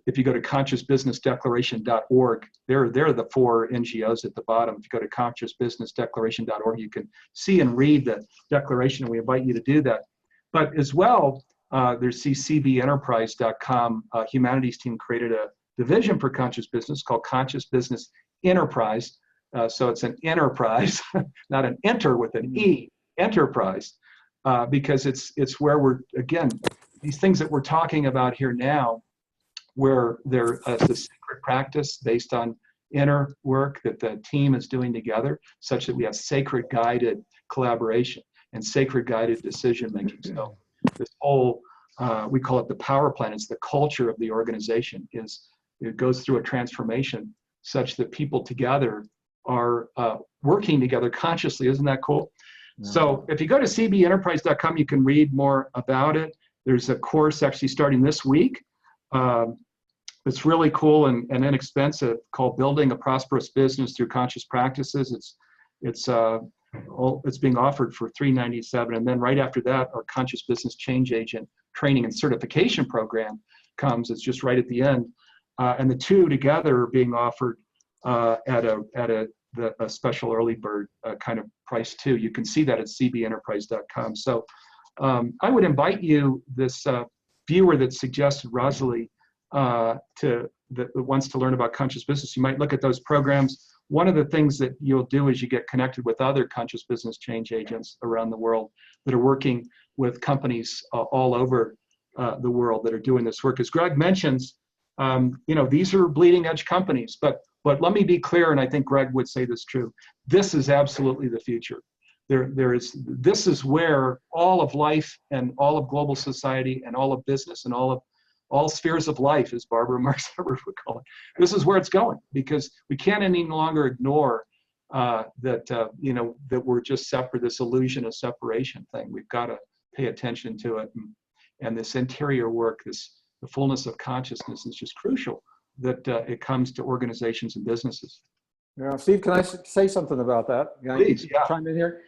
If you go to consciousbusinessdeclaration.org, there are the 4 NGOs at the bottom. If you go to consciousbusinessdeclaration.org, you can see and read the declaration, and we invite you to do that. But as well, there's cbenterprise.com. Humanities team created a division for conscious business called Conscious Business Enterprise. So it's an enterprise, not an enter with an E, enterprise, because it's where we're, again, these things that we're talking about here now, where there's a sacred practice based on inner work that the team is doing together, such that we have sacred guided collaboration and sacred guided decision making. So this whole, we call it the power plan, it's the culture of the organization, it goes through a transformation such that people together are working together consciously. Isn't that cool? Yeah. So if you go to cbenterprise.com, you can read more about it. There's a course actually starting this week. It's really cool and inexpensive, called Building a Prosperous Business Through Conscious Practices. It's being offered for $397, and then right after that, our Conscious Business Change Agent training and certification program comes. It's just right at the end, and the two together are being offered at a special early bird kind of price too. You can see that at cbenterprise.com. So I would invite you, this viewer that suggested Rosalie, that wants to learn about conscious business, you might look at those programs. One of the things that you'll do is you get connected with other conscious business change agents around the world that are working with companies all over the world that are doing this work. As Gregg mentions, these are bleeding edge companies, but let me be clear, and I think Gregg would say this true. This is absolutely the future. This is where all of life and all of global society and all of business and all spheres of life, as Barbara Marx Hubbard would call it. This is where it's going, because we can't any longer ignore that we're just separate, this illusion of separation thing. We've got to pay attention to it. And this interior work, the fullness of consciousness is just crucial that it comes to organizations and businesses. Yeah, Steve, can I say something about that? Please, yeah. Chime in here.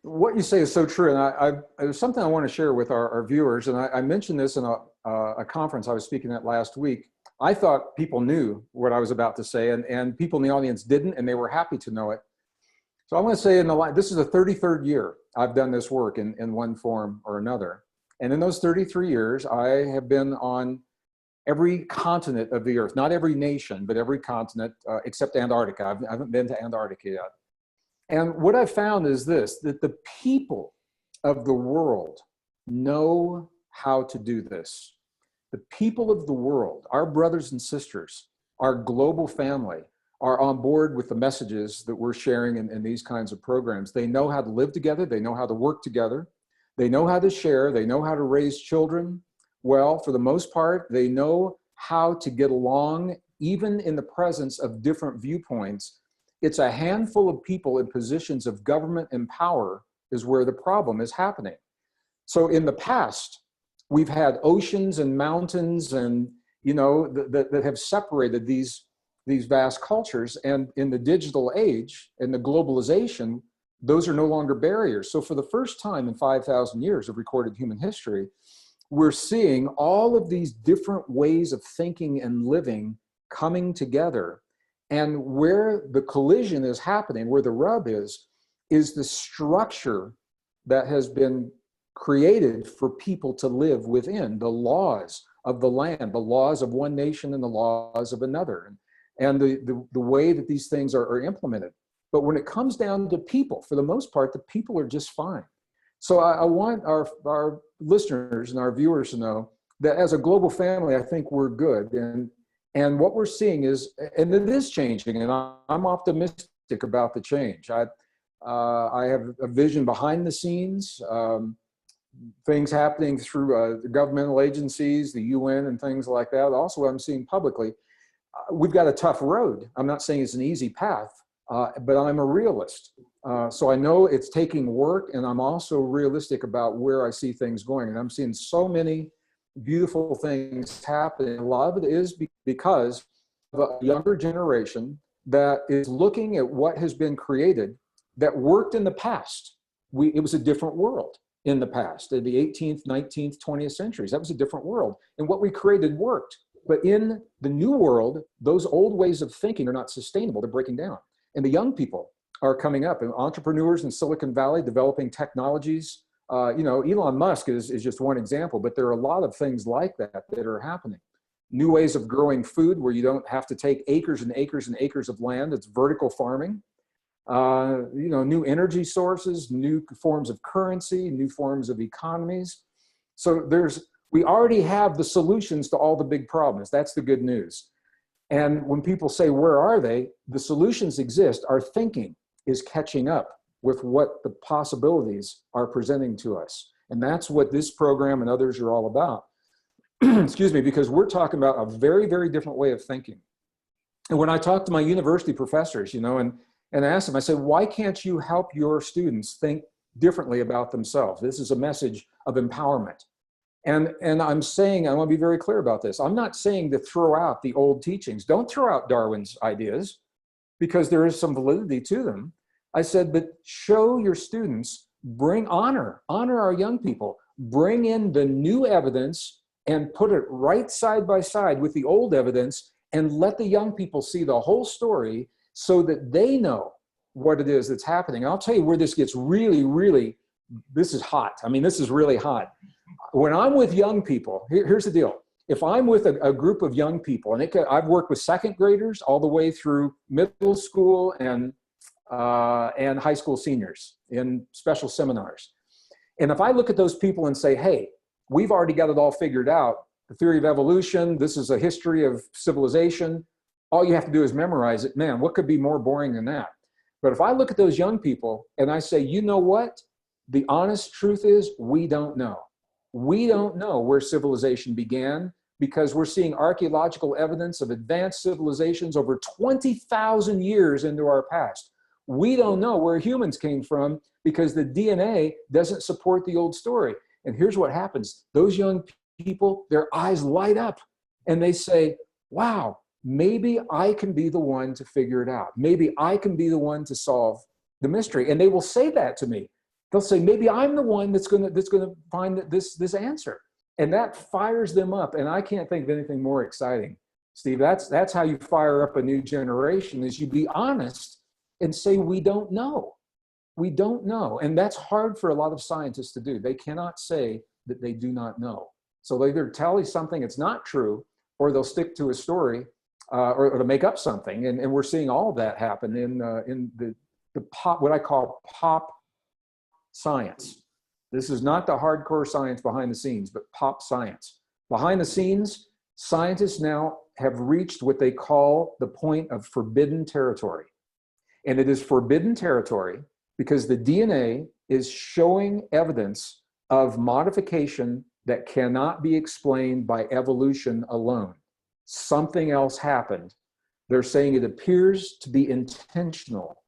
What you say is so true, and there's something I want to share with our viewers, and I mentioned this in a conference I was speaking at last week. I thought people knew what I was about to say, and people in the audience didn't, and they were happy to know it. So I want to say, this is the 33rd year I've done this work in one form or another. And in those 33 years, I have been on every continent of the earth, not every nation, but every continent except Antarctica. I haven't been to Antarctica yet. And what I've found is this, that the people of the world know how to do this. The people of the world, our brothers and sisters, our global family, are on board with the messages that we're sharing in these kinds of programs. They know how to live together. They know how to work together. They know how to share. They know how to raise children. Well, for the most part, they know how to get along, even in the presence of different viewpoints. It's a handful of people in positions of government and power is where the problem is happening. So in the past, we've had oceans and mountains and, that have separated these vast cultures. And in the digital age and the globalization, those are no longer barriers. So for the first time in 5,000 years of recorded human history, we're seeing all of these different ways of thinking and living coming together. And where the collision is happening, where the rub is the structure that has been created for people to live within, the laws of the land, the laws of one nation and the laws of another, and the way that these things are implemented. But when it comes down to people, for the most part, the people are just fine. So I want our listeners and our viewers to know that as a global family, I think we're good. And what we're seeing is, and it is changing, and I'm optimistic about the change. I have a vision behind the scenes, things happening through the governmental agencies, the UN and things like that. Also, I'm seeing publicly, we've got a tough road. I'm not saying it's an easy path, but I'm a realist. So I know it's taking work, and I'm also realistic about where I see things going. And I'm seeing so many beautiful things happening. A lot of it is because of a younger generation that is looking at what has been created that worked in the past. It was a different world in the past, in the 18th, 19th, 20th centuries. That was a different world. And what we created worked. But in the new world, those old ways of thinking are not sustainable. They're breaking down. And the young people are coming up, and entrepreneurs in Silicon Valley developing technologies. Elon Musk is just one example, but there are a lot of things like that that are happening. New ways of growing food where you don't have to take acres and acres and acres of land. It's vertical farming. New energy sources, new forms of currency, new forms of economies. So we already have the solutions to all the big problems. That's the good news. And when people say, where are they? The solutions exist. Our thinking is catching up with what the possibilities are presenting to us. And that's what this program and others are all about. Excuse me, because we're talking about a very, very different way of thinking. And when I talk to my university professors, and ask them, I said, why can't you help your students think differently about themselves? This is a message of empowerment. And I'm saying, I want to be very clear about this. I'm not saying to throw out the old teachings. Don't throw out Darwin's ideas because there is some validity to them. I said, but show your students, honor our young people, bring in the new evidence and put it right side by side with the old evidence and let the young people see the whole story so that they know what it is that's happening. I'll tell you where this gets really, really, this is hot. I mean, this is really hot. When I'm with young people, here's the deal. If I'm with a group of young people, and I've worked with second graders all the way through middle school and high school seniors in special seminars. And if I look at those people and say, hey, we've already got it all figured out, the theory of evolution, this is a history of civilization, all you have to do is memorize it. Man, what could be more boring than that? But if I look at those young people and I say, you know what? The honest truth is we don't know. We don't know where civilization began because we're seeing archaeological evidence of advanced civilizations over 20,000 years into our past. We don't know where humans came from because the DNA doesn't support the old story. And here's what happens. Those young people, their eyes light up and they say, wow, maybe I can be the one to figure it out. Maybe I can be the one to solve the mystery. And they will say that to me. They'll say, maybe I'm the one that's gonna find this answer. And that fires them up. And I can't think of anything more exciting, Steve. That's how you fire up a new generation, is you be honest and say, we don't know. We don't know. And that's hard for a lot of scientists to do. They cannot say that they do not know. So they either tell you something that's not true, or they'll stick to a story or to make up something. And we're seeing all of that happen in the pop, what I call pop science. This is not the hardcore science behind the scenes, but pop science. Behind the scenes, scientists now have reached what they call the point of forbidden territory. And it is forbidden territory because the DNA is showing evidence of modification that cannot be explained by evolution alone. Something else happened. They're saying it appears to be intentional.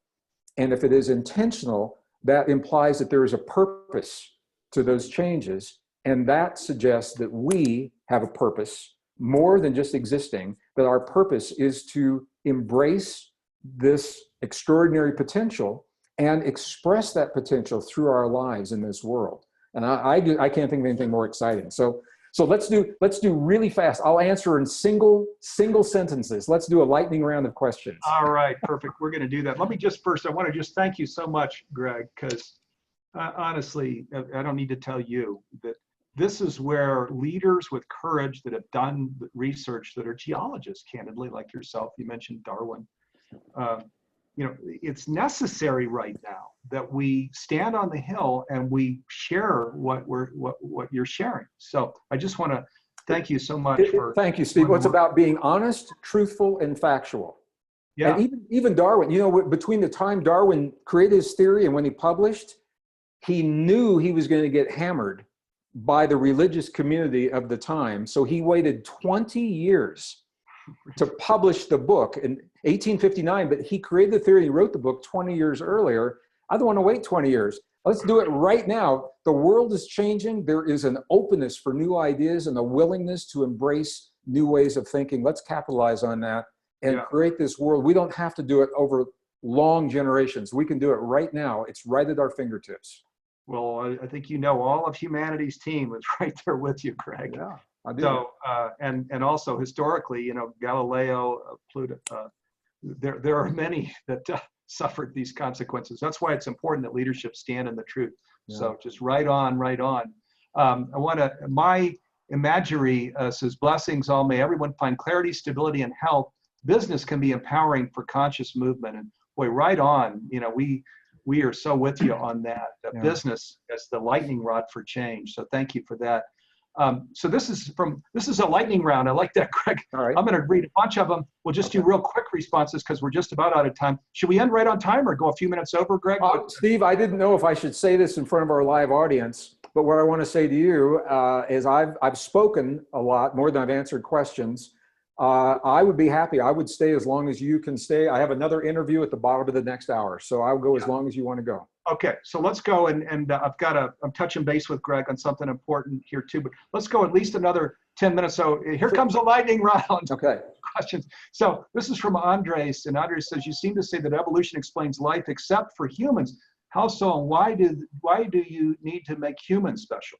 And if it is intentional, that implies that there is a purpose to those changes. And that suggests that we have a purpose more than just existing, that our purpose is to embrace this extraordinary potential and express that potential through our lives in this world. And I can't think of anything more exciting. So let's do really fast. I'll answer in single sentences. Let's do a lightning round of questions. All right, perfect. We're going to do that. Let me just first, I want to just thank you so much, Gregg, because honestly, I don't need to tell you that this is where leaders with courage that have done research, that are geologists, candidly, like yourself, you mentioned Darwin, it's necessary right now that we stand on the hill and we share what you're sharing. So I just want to thank you so much for. Thank you, Steve. It's about being honest, truthful, and factual. Yeah. And even Darwin, between the time Darwin created his theory and when he published, he knew he was going to get hammered by the religious community of the time. So he waited 20 years to publish the book in 1859, but he created the theory, he wrote the book 20 years earlier. I don't want to wait 20 years. Let's do it right now. The world is changing. There is an openness for new ideas and a willingness to embrace new ways of thinking. Let's capitalize on that and create this world. We don't have to do it over long generations. We can do it right now. It's right at our fingertips. Well, I think all of humanity's team is right there with you, Gregg. Yeah, I do. So, and also historically, Galileo, Pluto, there are many that suffered these consequences. That's why it's important that leadership stand in the truth. Yeah. So just right on, right on. My imagery says, blessings all, may everyone find clarity, stability, and health. Business can be empowering for conscious movement. And boy, right on, we are so with you on that. Business as the lightning rod for change. So thank you for that. So this is a lightning round. I like that, Gregg. All right. I'm going to read a bunch of them. We'll just do real quick responses because we're just about out of time. Should we end right on time or go a few minutes over, Gregg? Steve, I didn't know if I should say this in front of our live audience, but what I want to say to you is I've spoken a lot, more than I've answered questions. I would be happy. I would stay as long as you can stay. I have another interview at the bottom of the next hour, so I'll go as long as you want to go. Okay, so let's go, and I'm touching base with Gregg on something important here too, but let's go at least another 10 minutes. So here comes a lightning round. Okay. Questions. So this is from Andres, and Andres says, you seem to say that evolution explains life except for humans. How so, and why do you need to make humans special?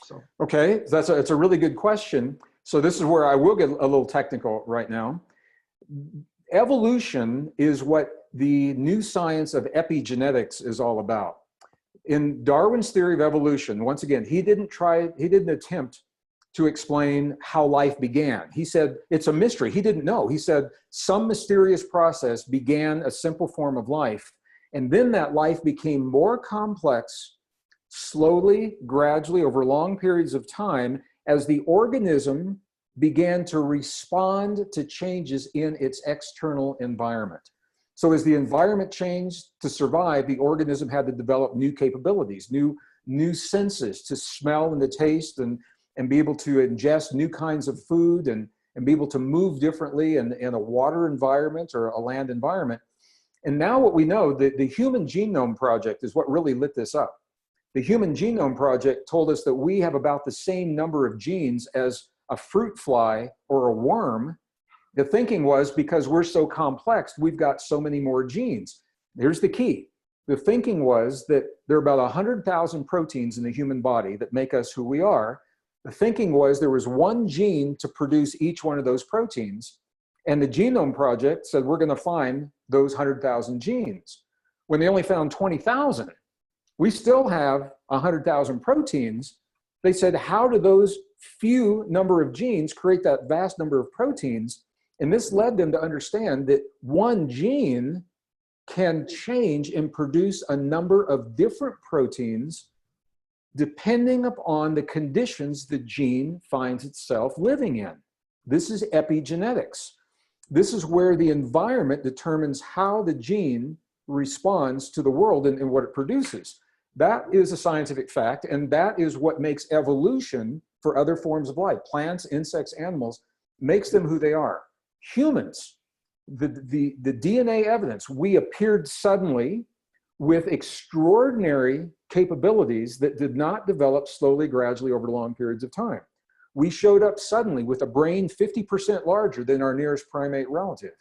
So. Okay, it's a really good question. So this is where I will get a little technical right now. Evolution is what the new science of epigenetics is all about. In Darwin's theory of evolution, once again, he didn't attempt to explain how life began. He said, it's a mystery. He didn't know. He said, some mysterious process began a simple form of life, and then that life became more complex, slowly, gradually, over long periods of time, as the organism began to respond to changes in its external environment. So as the environment changed, to survive, the organism had to develop new capabilities, new senses to smell and to taste and be able to ingest new kinds of food and be able to move differently in a water environment or a land environment. And now what we know, the Human Genome Project is what really lit this up. The Human Genome Project told us that we have about the same number of genes as a fruit fly or a worm. The thinking was, because we're so complex, we've got so many more genes. Here's the key. The thinking was that there are about 100,000 proteins in the human body that make us who we are. The thinking was there was one gene to produce each one of those proteins. And the Genome Project said, we're going to find those 100,000 genes. When they only found 20,000, we still have 100,000 proteins. They said, how do those few number of genes create that vast number of proteins? And this led them to understand that one gene can change and produce a number of different proteins depending upon the conditions the gene finds itself living in. This is epigenetics. This is where the environment determines how the gene responds to the world and what it produces. That is a scientific fact, and that is what makes evolution for other forms of life, plants, insects, animals, makes them who they are. Humans, the DNA evidence, we appeared suddenly with extraordinary capabilities that did not develop slowly, gradually over long periods of time. We showed up suddenly with a brain 50% larger than our nearest primate relative.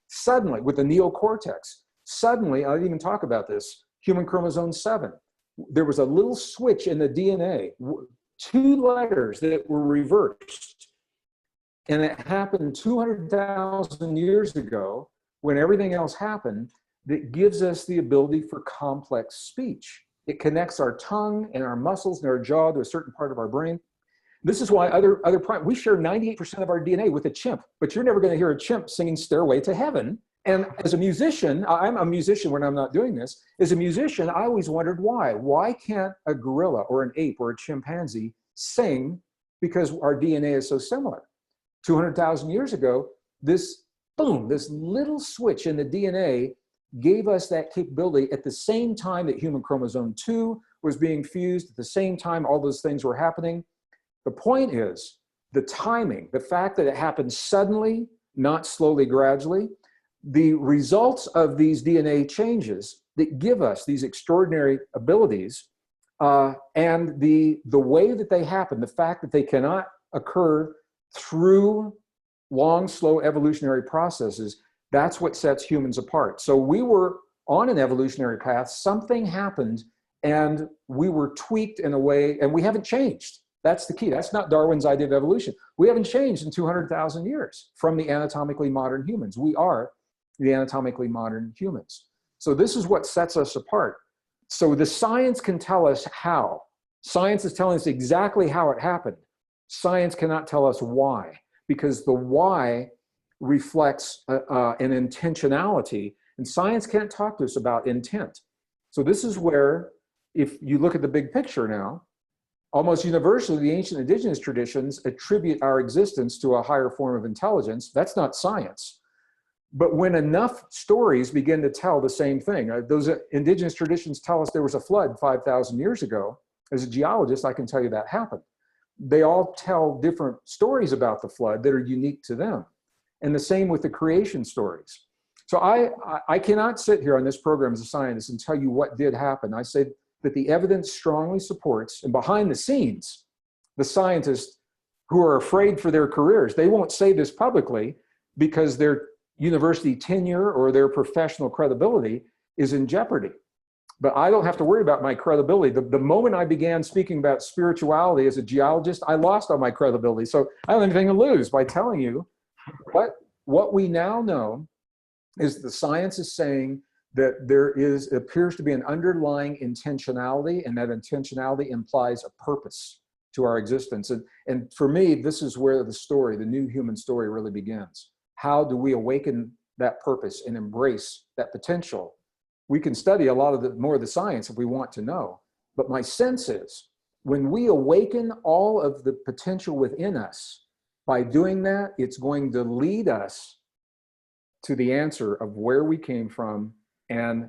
Suddenly, with the neocortex. Suddenly, I didn't even talk about this, human chromosome 7. There was a little switch in the DNA, 2 letters that were reversed. And it happened 200,000 years ago when everything else happened that gives us the ability for complex speech. It connects our tongue and our muscles and our jaw to a certain part of our brain. This is why we share 98% of our DNA with a chimp, but you're never going to hear a chimp singing Stairway to Heaven. And as a musician, I'm a musician when I'm not doing this. As a musician, I always wondered why. Why can't a gorilla or an ape or a chimpanzee sing? Because our DNA is so similar. 200,000 years ago, this little switch in the DNA gave us that capability at the same time that human chromosome 2 was being fused, at the same time all those things were happening. The point is the timing, the fact that it happened suddenly, not slowly, gradually. The results of these DNA changes that give us these extraordinary abilities, and the way that they happen, the fact that they cannot occur through long, slow evolutionary processes, that's what sets humans apart. So we were on an evolutionary path, something happened, and we were tweaked in a way, and we haven't changed. That's the key. That's not Darwin's idea of evolution. We haven't changed in 200,000 years from the anatomically modern humans. We are the anatomically modern humans. So this is what sets us apart. So the science can tell us how. Science is telling us exactly how it happened. Science cannot tell us why, because the why reflects an intentionality, and science can't talk to us about intent. So this is where, if you look at the big picture now, almost universally, the ancient indigenous traditions attribute our existence to a higher form of intelligence. That's not science. But when enough stories begin to tell the same thing, those indigenous traditions tell us there was a flood 5,000 years ago. As a geologist, I can tell you that happened. They all tell different stories about the flood that are unique to them. And the same with the creation stories. So I cannot sit here on this program as a scientist and tell you what did happen. I say that the evidence strongly supports, and behind the scenes, the scientists who are afraid for their careers, they won't say this publicly because their university tenure or their professional credibility is in jeopardy. But I don't have to worry about my credibility. The moment I began speaking about spirituality as a geologist, I lost all my credibility. So I don't have anything to lose by telling you. But what we now know is the science is saying that there appears to be an underlying intentionality, and that intentionality implies a purpose to our existence. And for me, this is where the story, the new human story, really begins. How do we awaken that purpose and embrace that potential? We can study a lot of more of the science if we want to know. But my sense is when we awaken all of the potential within us, by doing that, it's going to lead us to the answer of where we came from and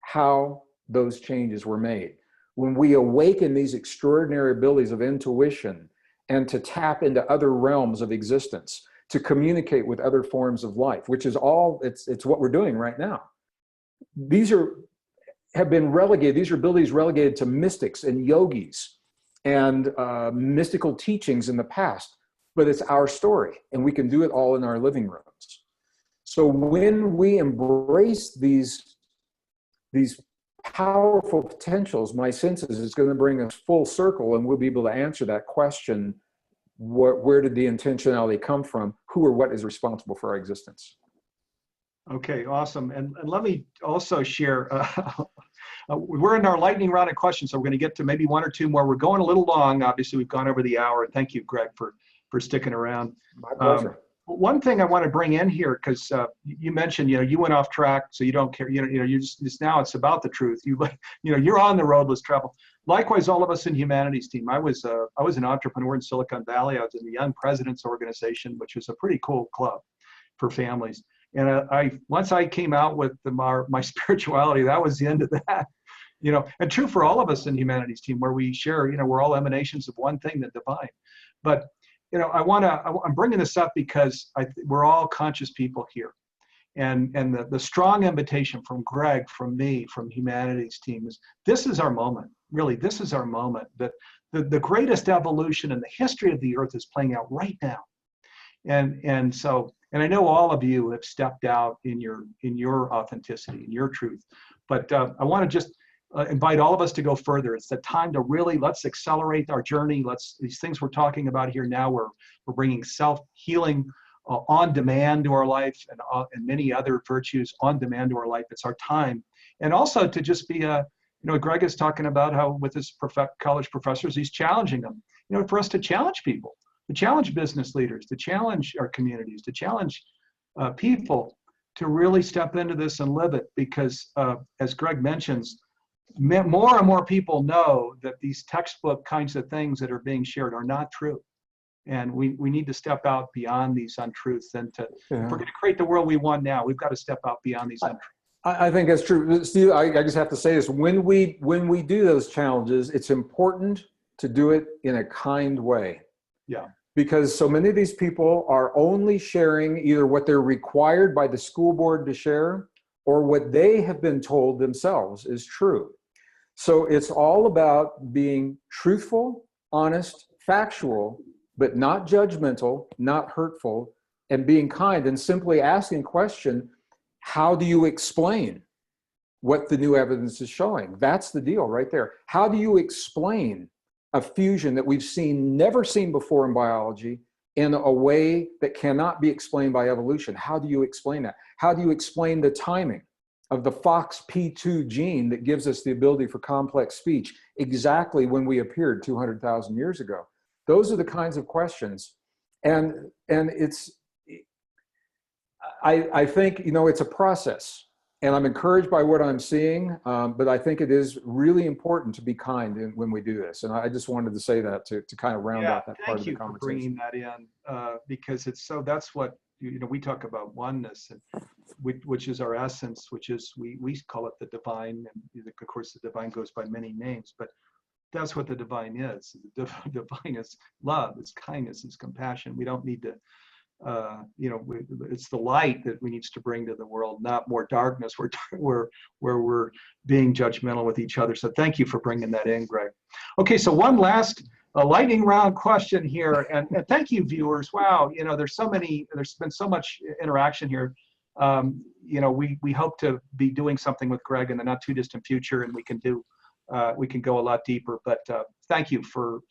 how those changes were made. When we awaken these extraordinary abilities of intuition and to tap into other realms of existence, to communicate with other forms of life, which is all, it's what we're doing right now. These have been relegated, these are abilities relegated to mystics and yogis and mystical teachings in the past, but it's our story, and we can do it all in our living rooms. So when we embrace these powerful potentials, my sense is it's going to bring us full circle, and we'll be able to answer that question, where did the intentionality come from? Who or what is responsible for our existence? Okay, awesome. And let me also share, we're in our lightning round of questions, so we're going to get to maybe one or two more. We're going a little long. Obviously, we've gone over the hour. Thank you, Gregg, for sticking around. My pleasure. One thing I want to bring in here, because you mentioned, you went off track, so you don't care. You just now it's about the truth. You're on the road, let's travel. Likewise, all of us in humanities team. I was an entrepreneur in Silicon Valley. I was in the Young Presidents Organization, which is a pretty cool club for families. And once I came out with my spirituality, that was the end of that. And true for all of us in humanities team, where we share, we're all emanations of one thing, the divine. But I'm bringing this up because we're all conscious people here. And the strong invitation from Gregg, from me, from humanities team is, this is our moment. Really, this is our moment. That the greatest evolution in the history of the earth is playing out right now. And I know all of you have stepped out in your authenticity, in your truth. But I want to just invite all of us to go further. It's the time to really, let's accelerate our journey. These things we're talking about here now, we're bringing self-healing on demand to our life, and many other virtues on demand to our life. It's our time. And also to just be Gregg is talking about how with his college professors, he's challenging them, for us to challenge people, to challenge business leaders, to challenge our communities, to challenge people to really step into this and live it. Because as Gregg mentions, more and more people know that these textbook kinds of things that are being shared are not true. And we need to step out beyond these untruths. And if we're going to create the world we want now, we've got to step out beyond these untruths. I think that's true. Steve, I just have to say this. When we do those challenges, it's important to do it in a kind way. Yeah. Because so many of these people are only sharing either what they're required by the school board to share, or what they have been told themselves is true. So it's all about being truthful, honest, factual, but not judgmental, not hurtful, and being kind, and simply asking a question, how do you explain what the new evidence is showing? That's the deal right there. How do you explain a fusion that we've never seen before in biology in a way that cannot be explained by evolution? How do you explain that? How do you explain the timing of the FOXP2 gene that gives us the ability for complex speech exactly when we appeared 200,000 years ago? Those are the kinds of questions. And it's, I think, you know, it's a process, and I'm encouraged by what I'm seeing, but I think it is really important to be kind when we do this. And I just wanted to say that to kind of round out that part of the conversation. Thank you for bringing that in, because it's so, that's what, you know, we talk about oneness, and which is our essence, which is, we call it the divine, and of course the divine goes by many names, but that's what the divine is. The divine is love, it's kindness, it's compassion. We don't need to, you know, it's the light that we need to bring to the world, not more darkness where we're being judgmental with each other. So thank you for bringing that in, Gregg. Okay, so one last lightning round question here, and thank you, viewers. Wow, you know, there's been so much interaction here. You know, we hope to be doing something with Gregg in the not too distant future, and we can go a lot deeper. But thank you for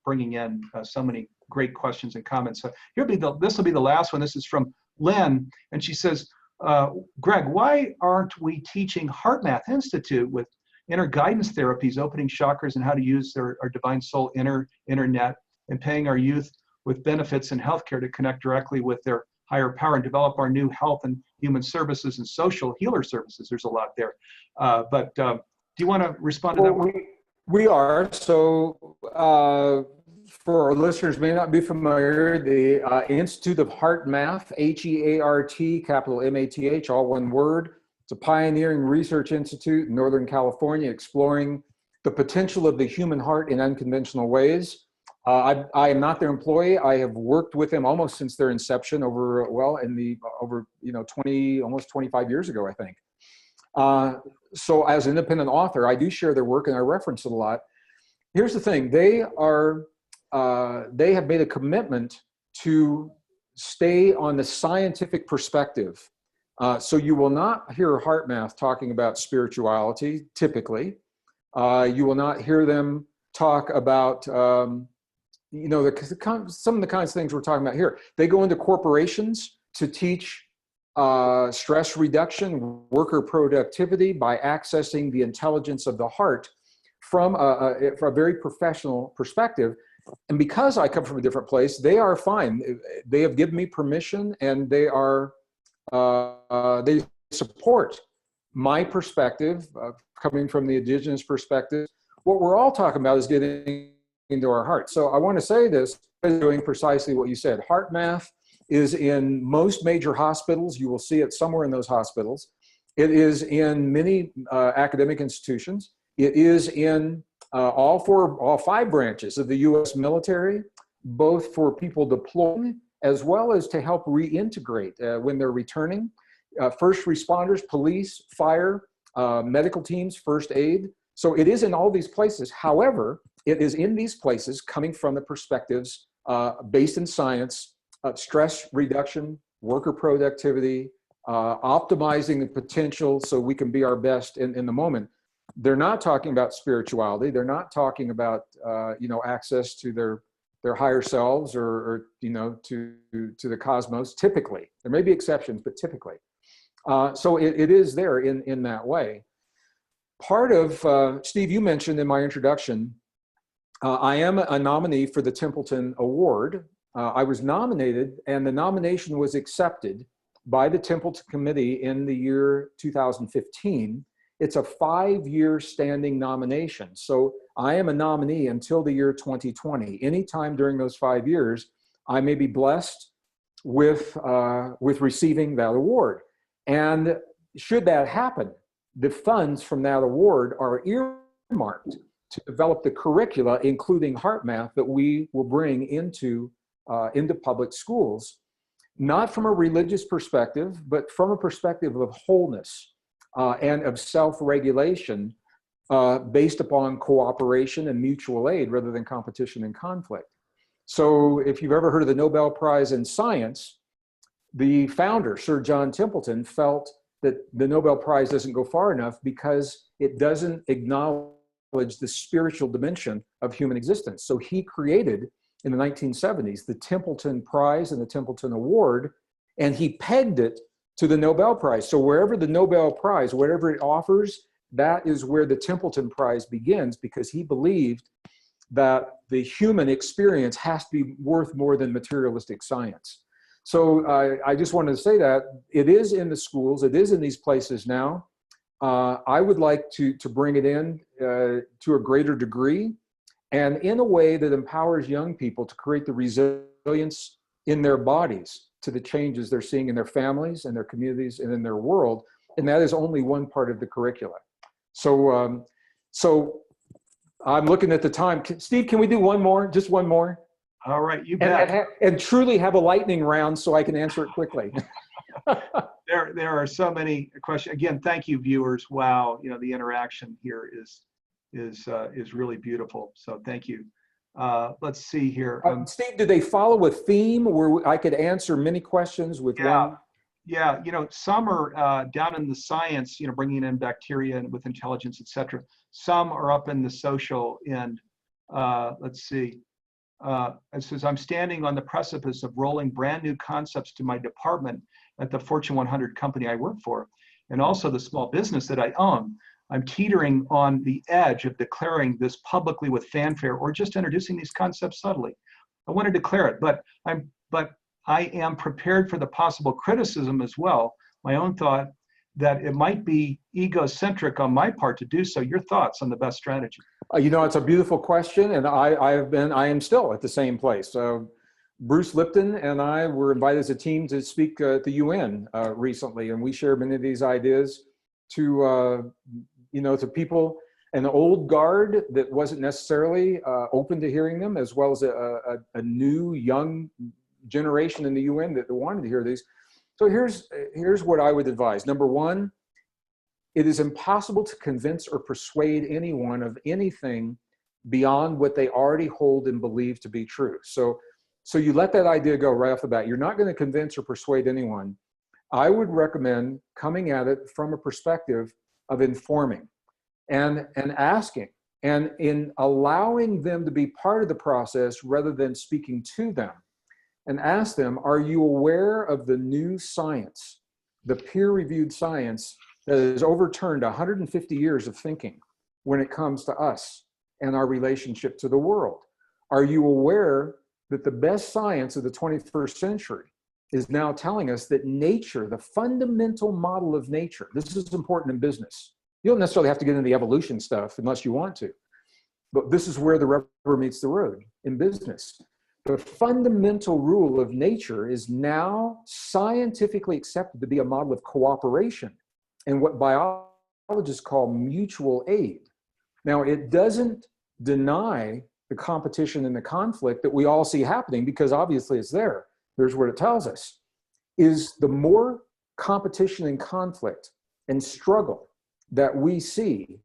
bringing in so many great questions and comments. So this will be the last one. This is from Lynn, and she says, Gregg, why aren't we teaching Heart Math Institute with inner guidance therapies, opening chakras, and how to use our divine soul internet, and paying our youth with benefits in healthcare to connect directly with their higher power and develop our new health and human services and social healer services? There's a lot there. But do you want to respond to that one? We are. So for our listeners may not be familiar, the Institute of Heart Math, HEART, capital MATH, all one word. It's a pioneering research institute in Northern California exploring the potential of the human heart in unconventional ways. I am not their employee. I have worked with them almost since their inception over 20, almost 25 years ago, I think. So as an independent author, I do share their work and I reference it a lot. Here's the thing. They have made a commitment to stay on the scientific perspective. So you will not hear Heart Math talking about spirituality, typically. You will not hear them talk about, you know, some of the kinds of things we're talking about here. They go into corporations to teach stress reduction, worker productivity by accessing the intelligence of the heart from a very professional perspective. And because I come from a different place, they are fine. They have given me permission, and they support my perspective, coming from the indigenous perspective. What we're all talking about is getting into our heart. So I want to say this, doing precisely what you said. Heart Math is in most major hospitals. You will see it somewhere in those hospitals. It is in many academic institutions. It is in all 5 branches of the U.S. military, both for people deploying as well as to help reintegrate when they're returning. First responders, police, fire, medical teams, first aid. So it is in all these places. However, it is in these places coming from the perspectives based in science, stress reduction, worker productivity, optimizing the potential so we can be our best in the moment. They're not talking about spirituality. They're not talking about access to their higher selves or to the cosmos. Typically, there may be exceptions, but typically, so it is there in that way. Part of Steve, you mentioned in my introduction, I am a nominee for the Templeton Award. I was nominated, and the nomination was accepted by the Templeton Committee in the year 2015. It's a 5-year standing nomination. So I am a nominee until the year 2020. Anytime during those 5 years, I may be blessed with receiving that award. And should that happen, the funds from that award are earmarked to develop the curricula, including Heart Math, that we will bring into public schools, not from a religious perspective, but from a perspective of wholeness. and of self-regulation based upon cooperation and mutual aid rather than competition and conflict. So if you've ever heard of the Nobel Prize in Science, the founder, Sir John Templeton, felt that the Nobel Prize doesn't go far enough because it doesn't acknowledge the spiritual dimension of human existence. So he created, in the 1970s, the Templeton Prize and the Templeton Award, and he pegged it to the Nobel Prize. So wherever the Nobel Prize, whatever it offers, that is where the Templeton Prize begins, because he believed that the human experience has to be worth more than materialistic science. So I just wanted to say that it is in the schools, it is in these places now. I would like to bring it in to a greater degree, and in a way that empowers young people to create the resilience in their bodies to the changes they're seeing in their families and their communities and in their world. And that is only one part of the curricula. So, so I'm looking at the time. Steve, can we do one more? Just one more? All right, you bet. And truly have a lightning round so I can answer it quickly. There are so many questions. Again, thank you, viewers. Wow, you know, the interaction here is really beautiful. So thank you. Let's see here. Steve, do they follow a theme where I could answer many questions with one? Yeah, you know, some are down in the science, you know, bringing in bacteria and with intelligence, etc. Some are up in the social end. Let's see. It says, I'm standing on the precipice of rolling brand new concepts to my department at the Fortune 100 company I work for, and also the small business that I own. I'm teetering on the edge of declaring this publicly with fanfare or just introducing these concepts subtly. I want to declare it, but I am prepared for the possible criticism as well. My own thought that it might be egocentric on my part to do so. Your thoughts on the best strategy? You know, it's a beautiful question, and I am still at the same place. Bruce Lipton and I were invited as a team to speak at the UN recently, and we share many of these ideas to, you know, to people, an old guard that wasn't necessarily open to hearing them, as well as a new young generation in the UN that wanted to hear these. So here's what I would advise. Number one, it is impossible to convince or persuade anyone of anything beyond what they already hold and believe to be true. So you let that idea go right off the bat. You're not going to convince or persuade anyone. I would recommend coming at it from a perspective of informing and asking, and in allowing them to be part of the process rather than speaking to them. And ask them, are you aware of the new science, the peer-reviewed science that has overturned 150 years of thinking when it comes to us and our relationship to the world? Are you aware that the best science of the 21st century is now telling us that nature, the fundamental model of nature, this is important in business. You don't necessarily have to get into the evolution stuff unless you want to, but this is where the rubber meets the road in business. The fundamental rule of nature is now scientifically accepted to be a model of cooperation and what biologists call mutual aid. Now, it doesn't deny the competition and the conflict that we all see happening, because obviously it's there. Here's what it tells us, is the more competition and conflict and struggle that we see,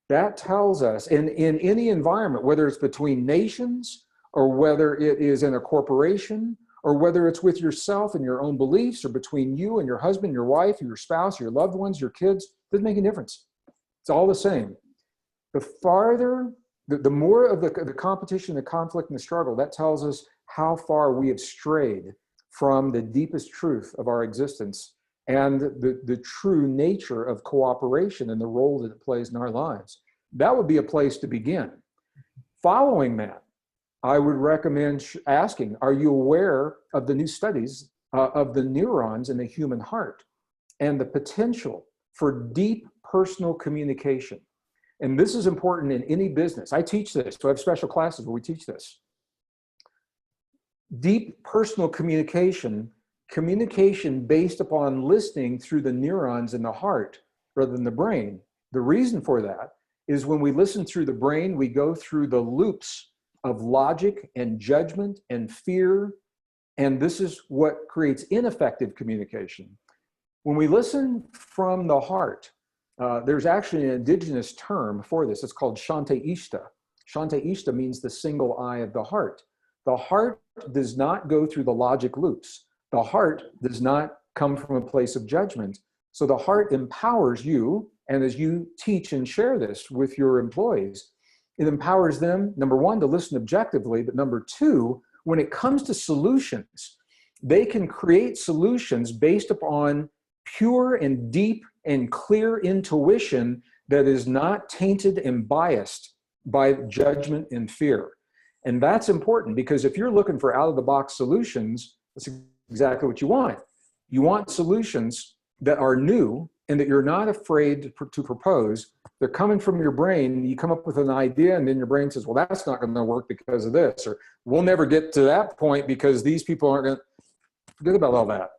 that tells us in any environment, whether it's between nations, or whether it is in a corporation, or whether it's with yourself and your own beliefs, or between you and your husband, your wife, your spouse, your loved ones, your kids, doesn't make any difference. It's all the same. The farther, the more of the competition, the conflict, and the struggle, that tells us how far we have strayed from the deepest truth of our existence and the true nature of cooperation and the role that it plays in our lives. That would be a place to begin. Following that, I would recommend asking, are you aware of the new studies of the neurons in the human heart and the potential for deep personal communication? And this is important in any business. I teach this, so I have special classes where we teach this. Deep personal communication, communication based upon listening through the neurons in the heart rather than the brain. The reason for that is when we listen through the brain, we go through the loops of logic and judgment and fear, and this is what creates ineffective communication. When we listen from the heart, there's actually an indigenous term for this. It's called Shante Ishta. Shante Ishta means the single eye of the heart. The heart does not go through the logic loops. The heart does not come from a place of judgment. So the heart empowers you, and as you teach and share this with your employees, it empowers them, number one, to listen objectively, but number two, when it comes to solutions, they can create solutions based upon pure and deep and clear intuition that is not tainted and biased by judgment and fear. And that's important, because if you're looking for out-of-the-box solutions, that's exactly what you want. You want solutions that are new and that you're not afraid to propose. They're coming from your brain. You come up with an idea, and then your brain says, well, that's not going to work because of this, or we'll never get to that point because these people aren't going to. Forget about all that.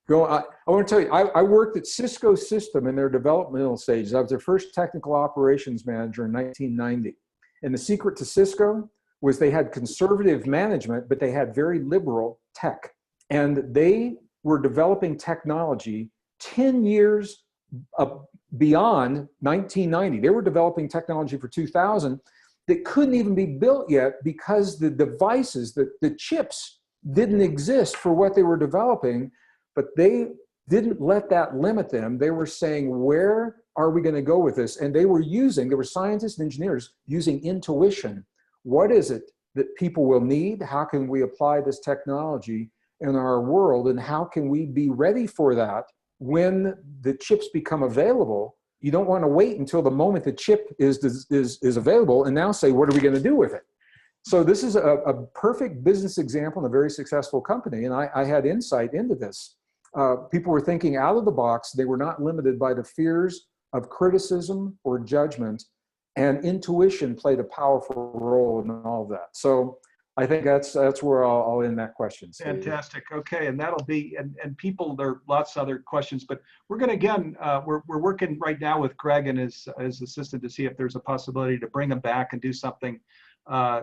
I want to tell you, I worked at Cisco System in their developmental stages. I was their first technical operations manager in 1990. And the secret to Cisco was they had conservative management, but they had very liberal tech. And they were developing technology 10 years beyond 1990. They were developing technology for 2000 that couldn't even be built yet because the devices, the chips didn't exist for what they were developing, but they didn't let that limit them. They were saying, where are we going to go with this? And they were scientists and engineers using intuition. What is it that people will need? How can we apply this technology in our world? And how can we be ready for that when the chips become available? You don't want to wait until the moment the chip is available and now say, what are we going to do with it? So this is a perfect business example in a very successful company. And I had insight into this. People were thinking out of the box. They were not limited by the fears of criticism or judgment. And intuition played a powerful role in all of that. So I think that's where I'll end that question. Fantastic. Okay, and that'll be, and people, there are lots of other questions, but we're going to, again, we're working right now with Gregg and his assistant to see if there's a possibility to bring him back and do something.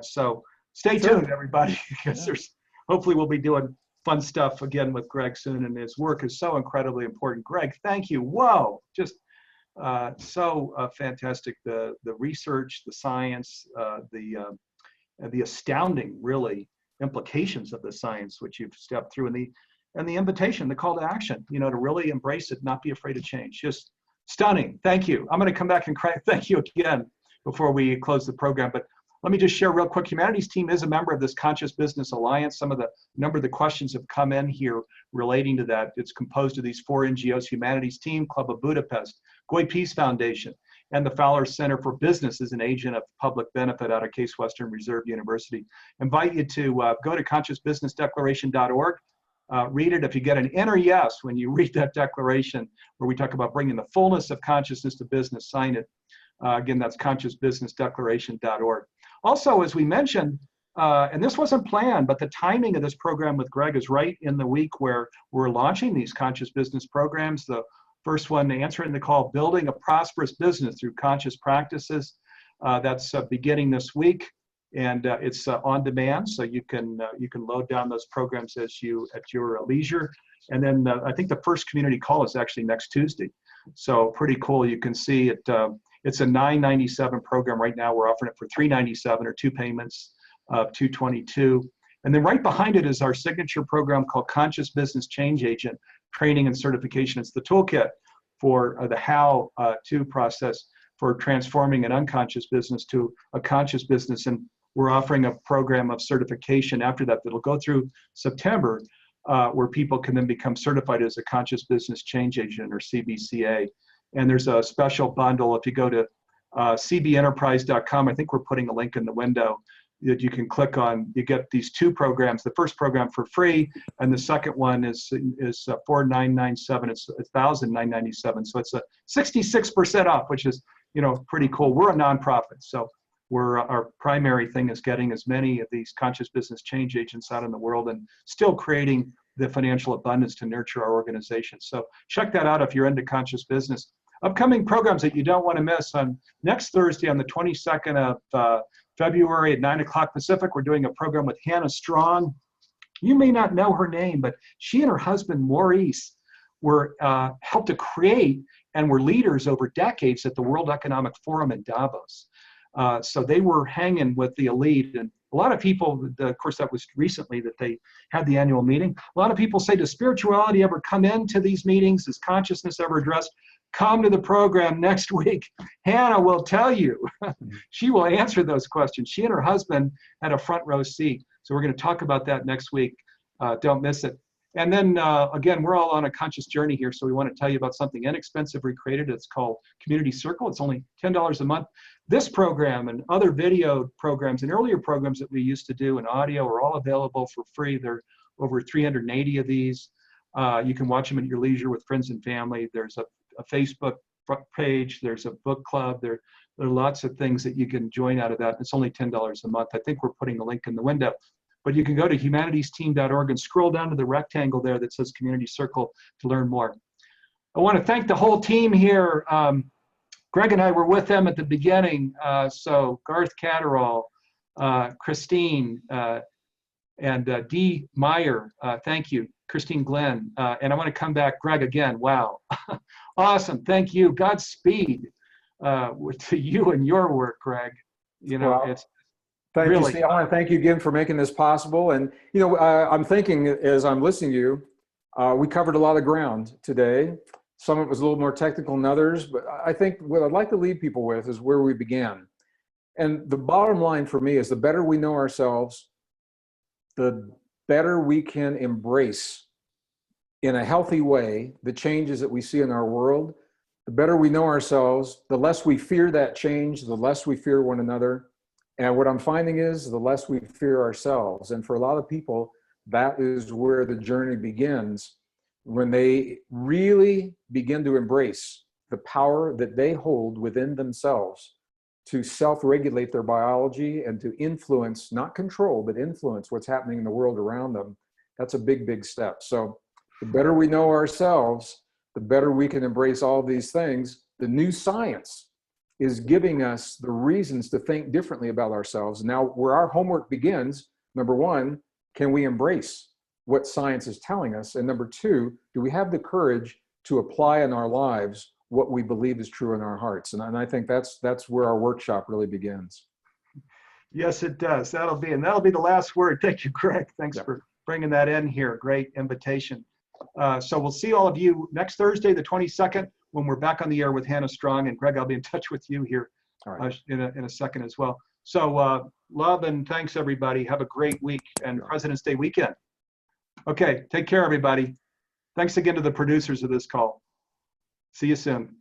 So stay tuned, everybody, because there's, hopefully we'll be doing fun stuff again with Gregg soon, and his work is so incredibly important. Gregg, thank you. Whoa, just so fantastic. The research, the science, the astounding, really, implications of the science, which you've stepped through, and the invitation, the call to action, you know, to really embrace it, not be afraid of change. Just stunning. Thank you. I'm going to come back and thank you again before we close the program. But let me just share real quick. Humanities Team is a member of this Conscious Business Alliance. Number of the questions have come in here relating to that. It's composed of these 4 NGOs: Humanities Team, Club of Budapest, Goy Peace Foundation, and the Fowler Center for Business is an agent of public benefit out of Case Western Reserve University. Invite you to go to consciousbusinessdeclaration.org. Read it. If you get an inner yes when you read that declaration, where we talk about bringing the fullness of consciousness to business, sign it. Again, that's consciousbusinessdeclaration.org. Also, as we mentioned, and this wasn't planned, but the timing of this program with Gregg is right in the week where we're launching these conscious business programs. The first one, Answering the Call, Building a Prosperous Business Through Conscious Practices. That's beginning this week, and it's on demand, so you can load down those programs at your leisure. And then I think the first community call is actually next Tuesday, so pretty cool. You can see it. It's a $997 program right now. We're offering it for $397 or 2 payments of $222. And then right behind it is our signature program called Conscious Business Change Agent Training and Certification. It's the toolkit for the how-to process for transforming an unconscious business to a conscious business. And we're offering a program of certification after that that'll go through September, where people can then become certified as a Conscious Business Change Agent, or CBCA. And there's a special bundle. If you go to cbinnerprise.com, I think we're putting a link in the window that you can click on. You get these 2 programs. The first program for free, and the second one is $4,997. It's $1,997. So it's a 66% off, which is, you know, pretty cool. We're a nonprofit, so our primary thing is getting as many of these conscious business change agents out in the world and still creating the financial abundance to nurture our organization. So check that out if you're into conscious business. Upcoming programs that you don't want to miss: on next Thursday, on the 22nd of February at 9 o'clock Pacific, we're doing a program with Hannah Strong. You may not know her name, but she and her husband, Maurice, were helped to create and were leaders over decades at the World Economic Forum in Davos. So they were hanging with the elite. And a lot of people, of course, that was recently that they had the annual meeting. A lot of people say, does spirituality ever come into these meetings? Is consciousness ever addressed? Come to the program next week. Hannah will tell you. She will answer those questions. She and her husband had a front row seat. So we're going to talk about that next week. Don't miss it. And then again, we're all on a conscious journey here. So we want to tell you about something inexpensive we created. It's called Community Circle. It's only $10 a month. This program and other video programs and earlier programs that we used to do in audio are all available for free. There are over 380 of these. You can watch them at your leisure with friends and family. There's a Facebook page. There's a book club. There are lots of things that you can join out of that. It's only $10 a month. I think we're putting a link in the window. But you can go to humanitiesteam.org and scroll down to the rectangle there that says Community Circle to learn more. I want to thank the whole team here. Greg and I were with them at the beginning. So Garth Catterall, Christine, and Dee Meyer, thank you. Christine Glenn. And I want to come back, Greg, again. Wow. Awesome. Thank you. Godspeed to you and your work, Greg. You know, Well, it's thank really, you, Steve. I want to thank you again for making this possible. And, you know, I'm thinking as I'm listening to you, we covered a lot of ground today. Some of it was a little more technical than others, but I think what I'd like to leave people with is where we began. And the bottom line for me is the better we know ourselves, the better we can embrace in a healthy way the changes that we see in our world. The better we know ourselves, the less we fear that change, the less we fear one another. And what I'm finding is the less we fear ourselves. And for a lot of people, that is where the journey begins, when they really begin to embrace the power that they hold within themselves to self-regulate their biology and to influence, not control, but influence what's happening in the world around them. That's a big, big step. So the better we know ourselves, the better we can embrace all these things. The new science is giving us the reasons to think differently about ourselves. Now, where our homework begins, number one, can we embrace what science is telling us? And number two, do we have the courage to apply in our lives what we believe is true in our hearts? And I think that's where our workshop really begins. yes, it does. That'll be the last word. Thank you, Greg. Thanks for bringing that in here. Great invitation. So we'll see all of you next Thursday, the 22nd, when we're back on the air with Hannah Strong. And Greg, I'll be in touch with you here in a second as well. So love and thanks, everybody. Have a great week and President's Day weekend. Okay, take care, everybody. Thanks again to the producers of this call. See you soon.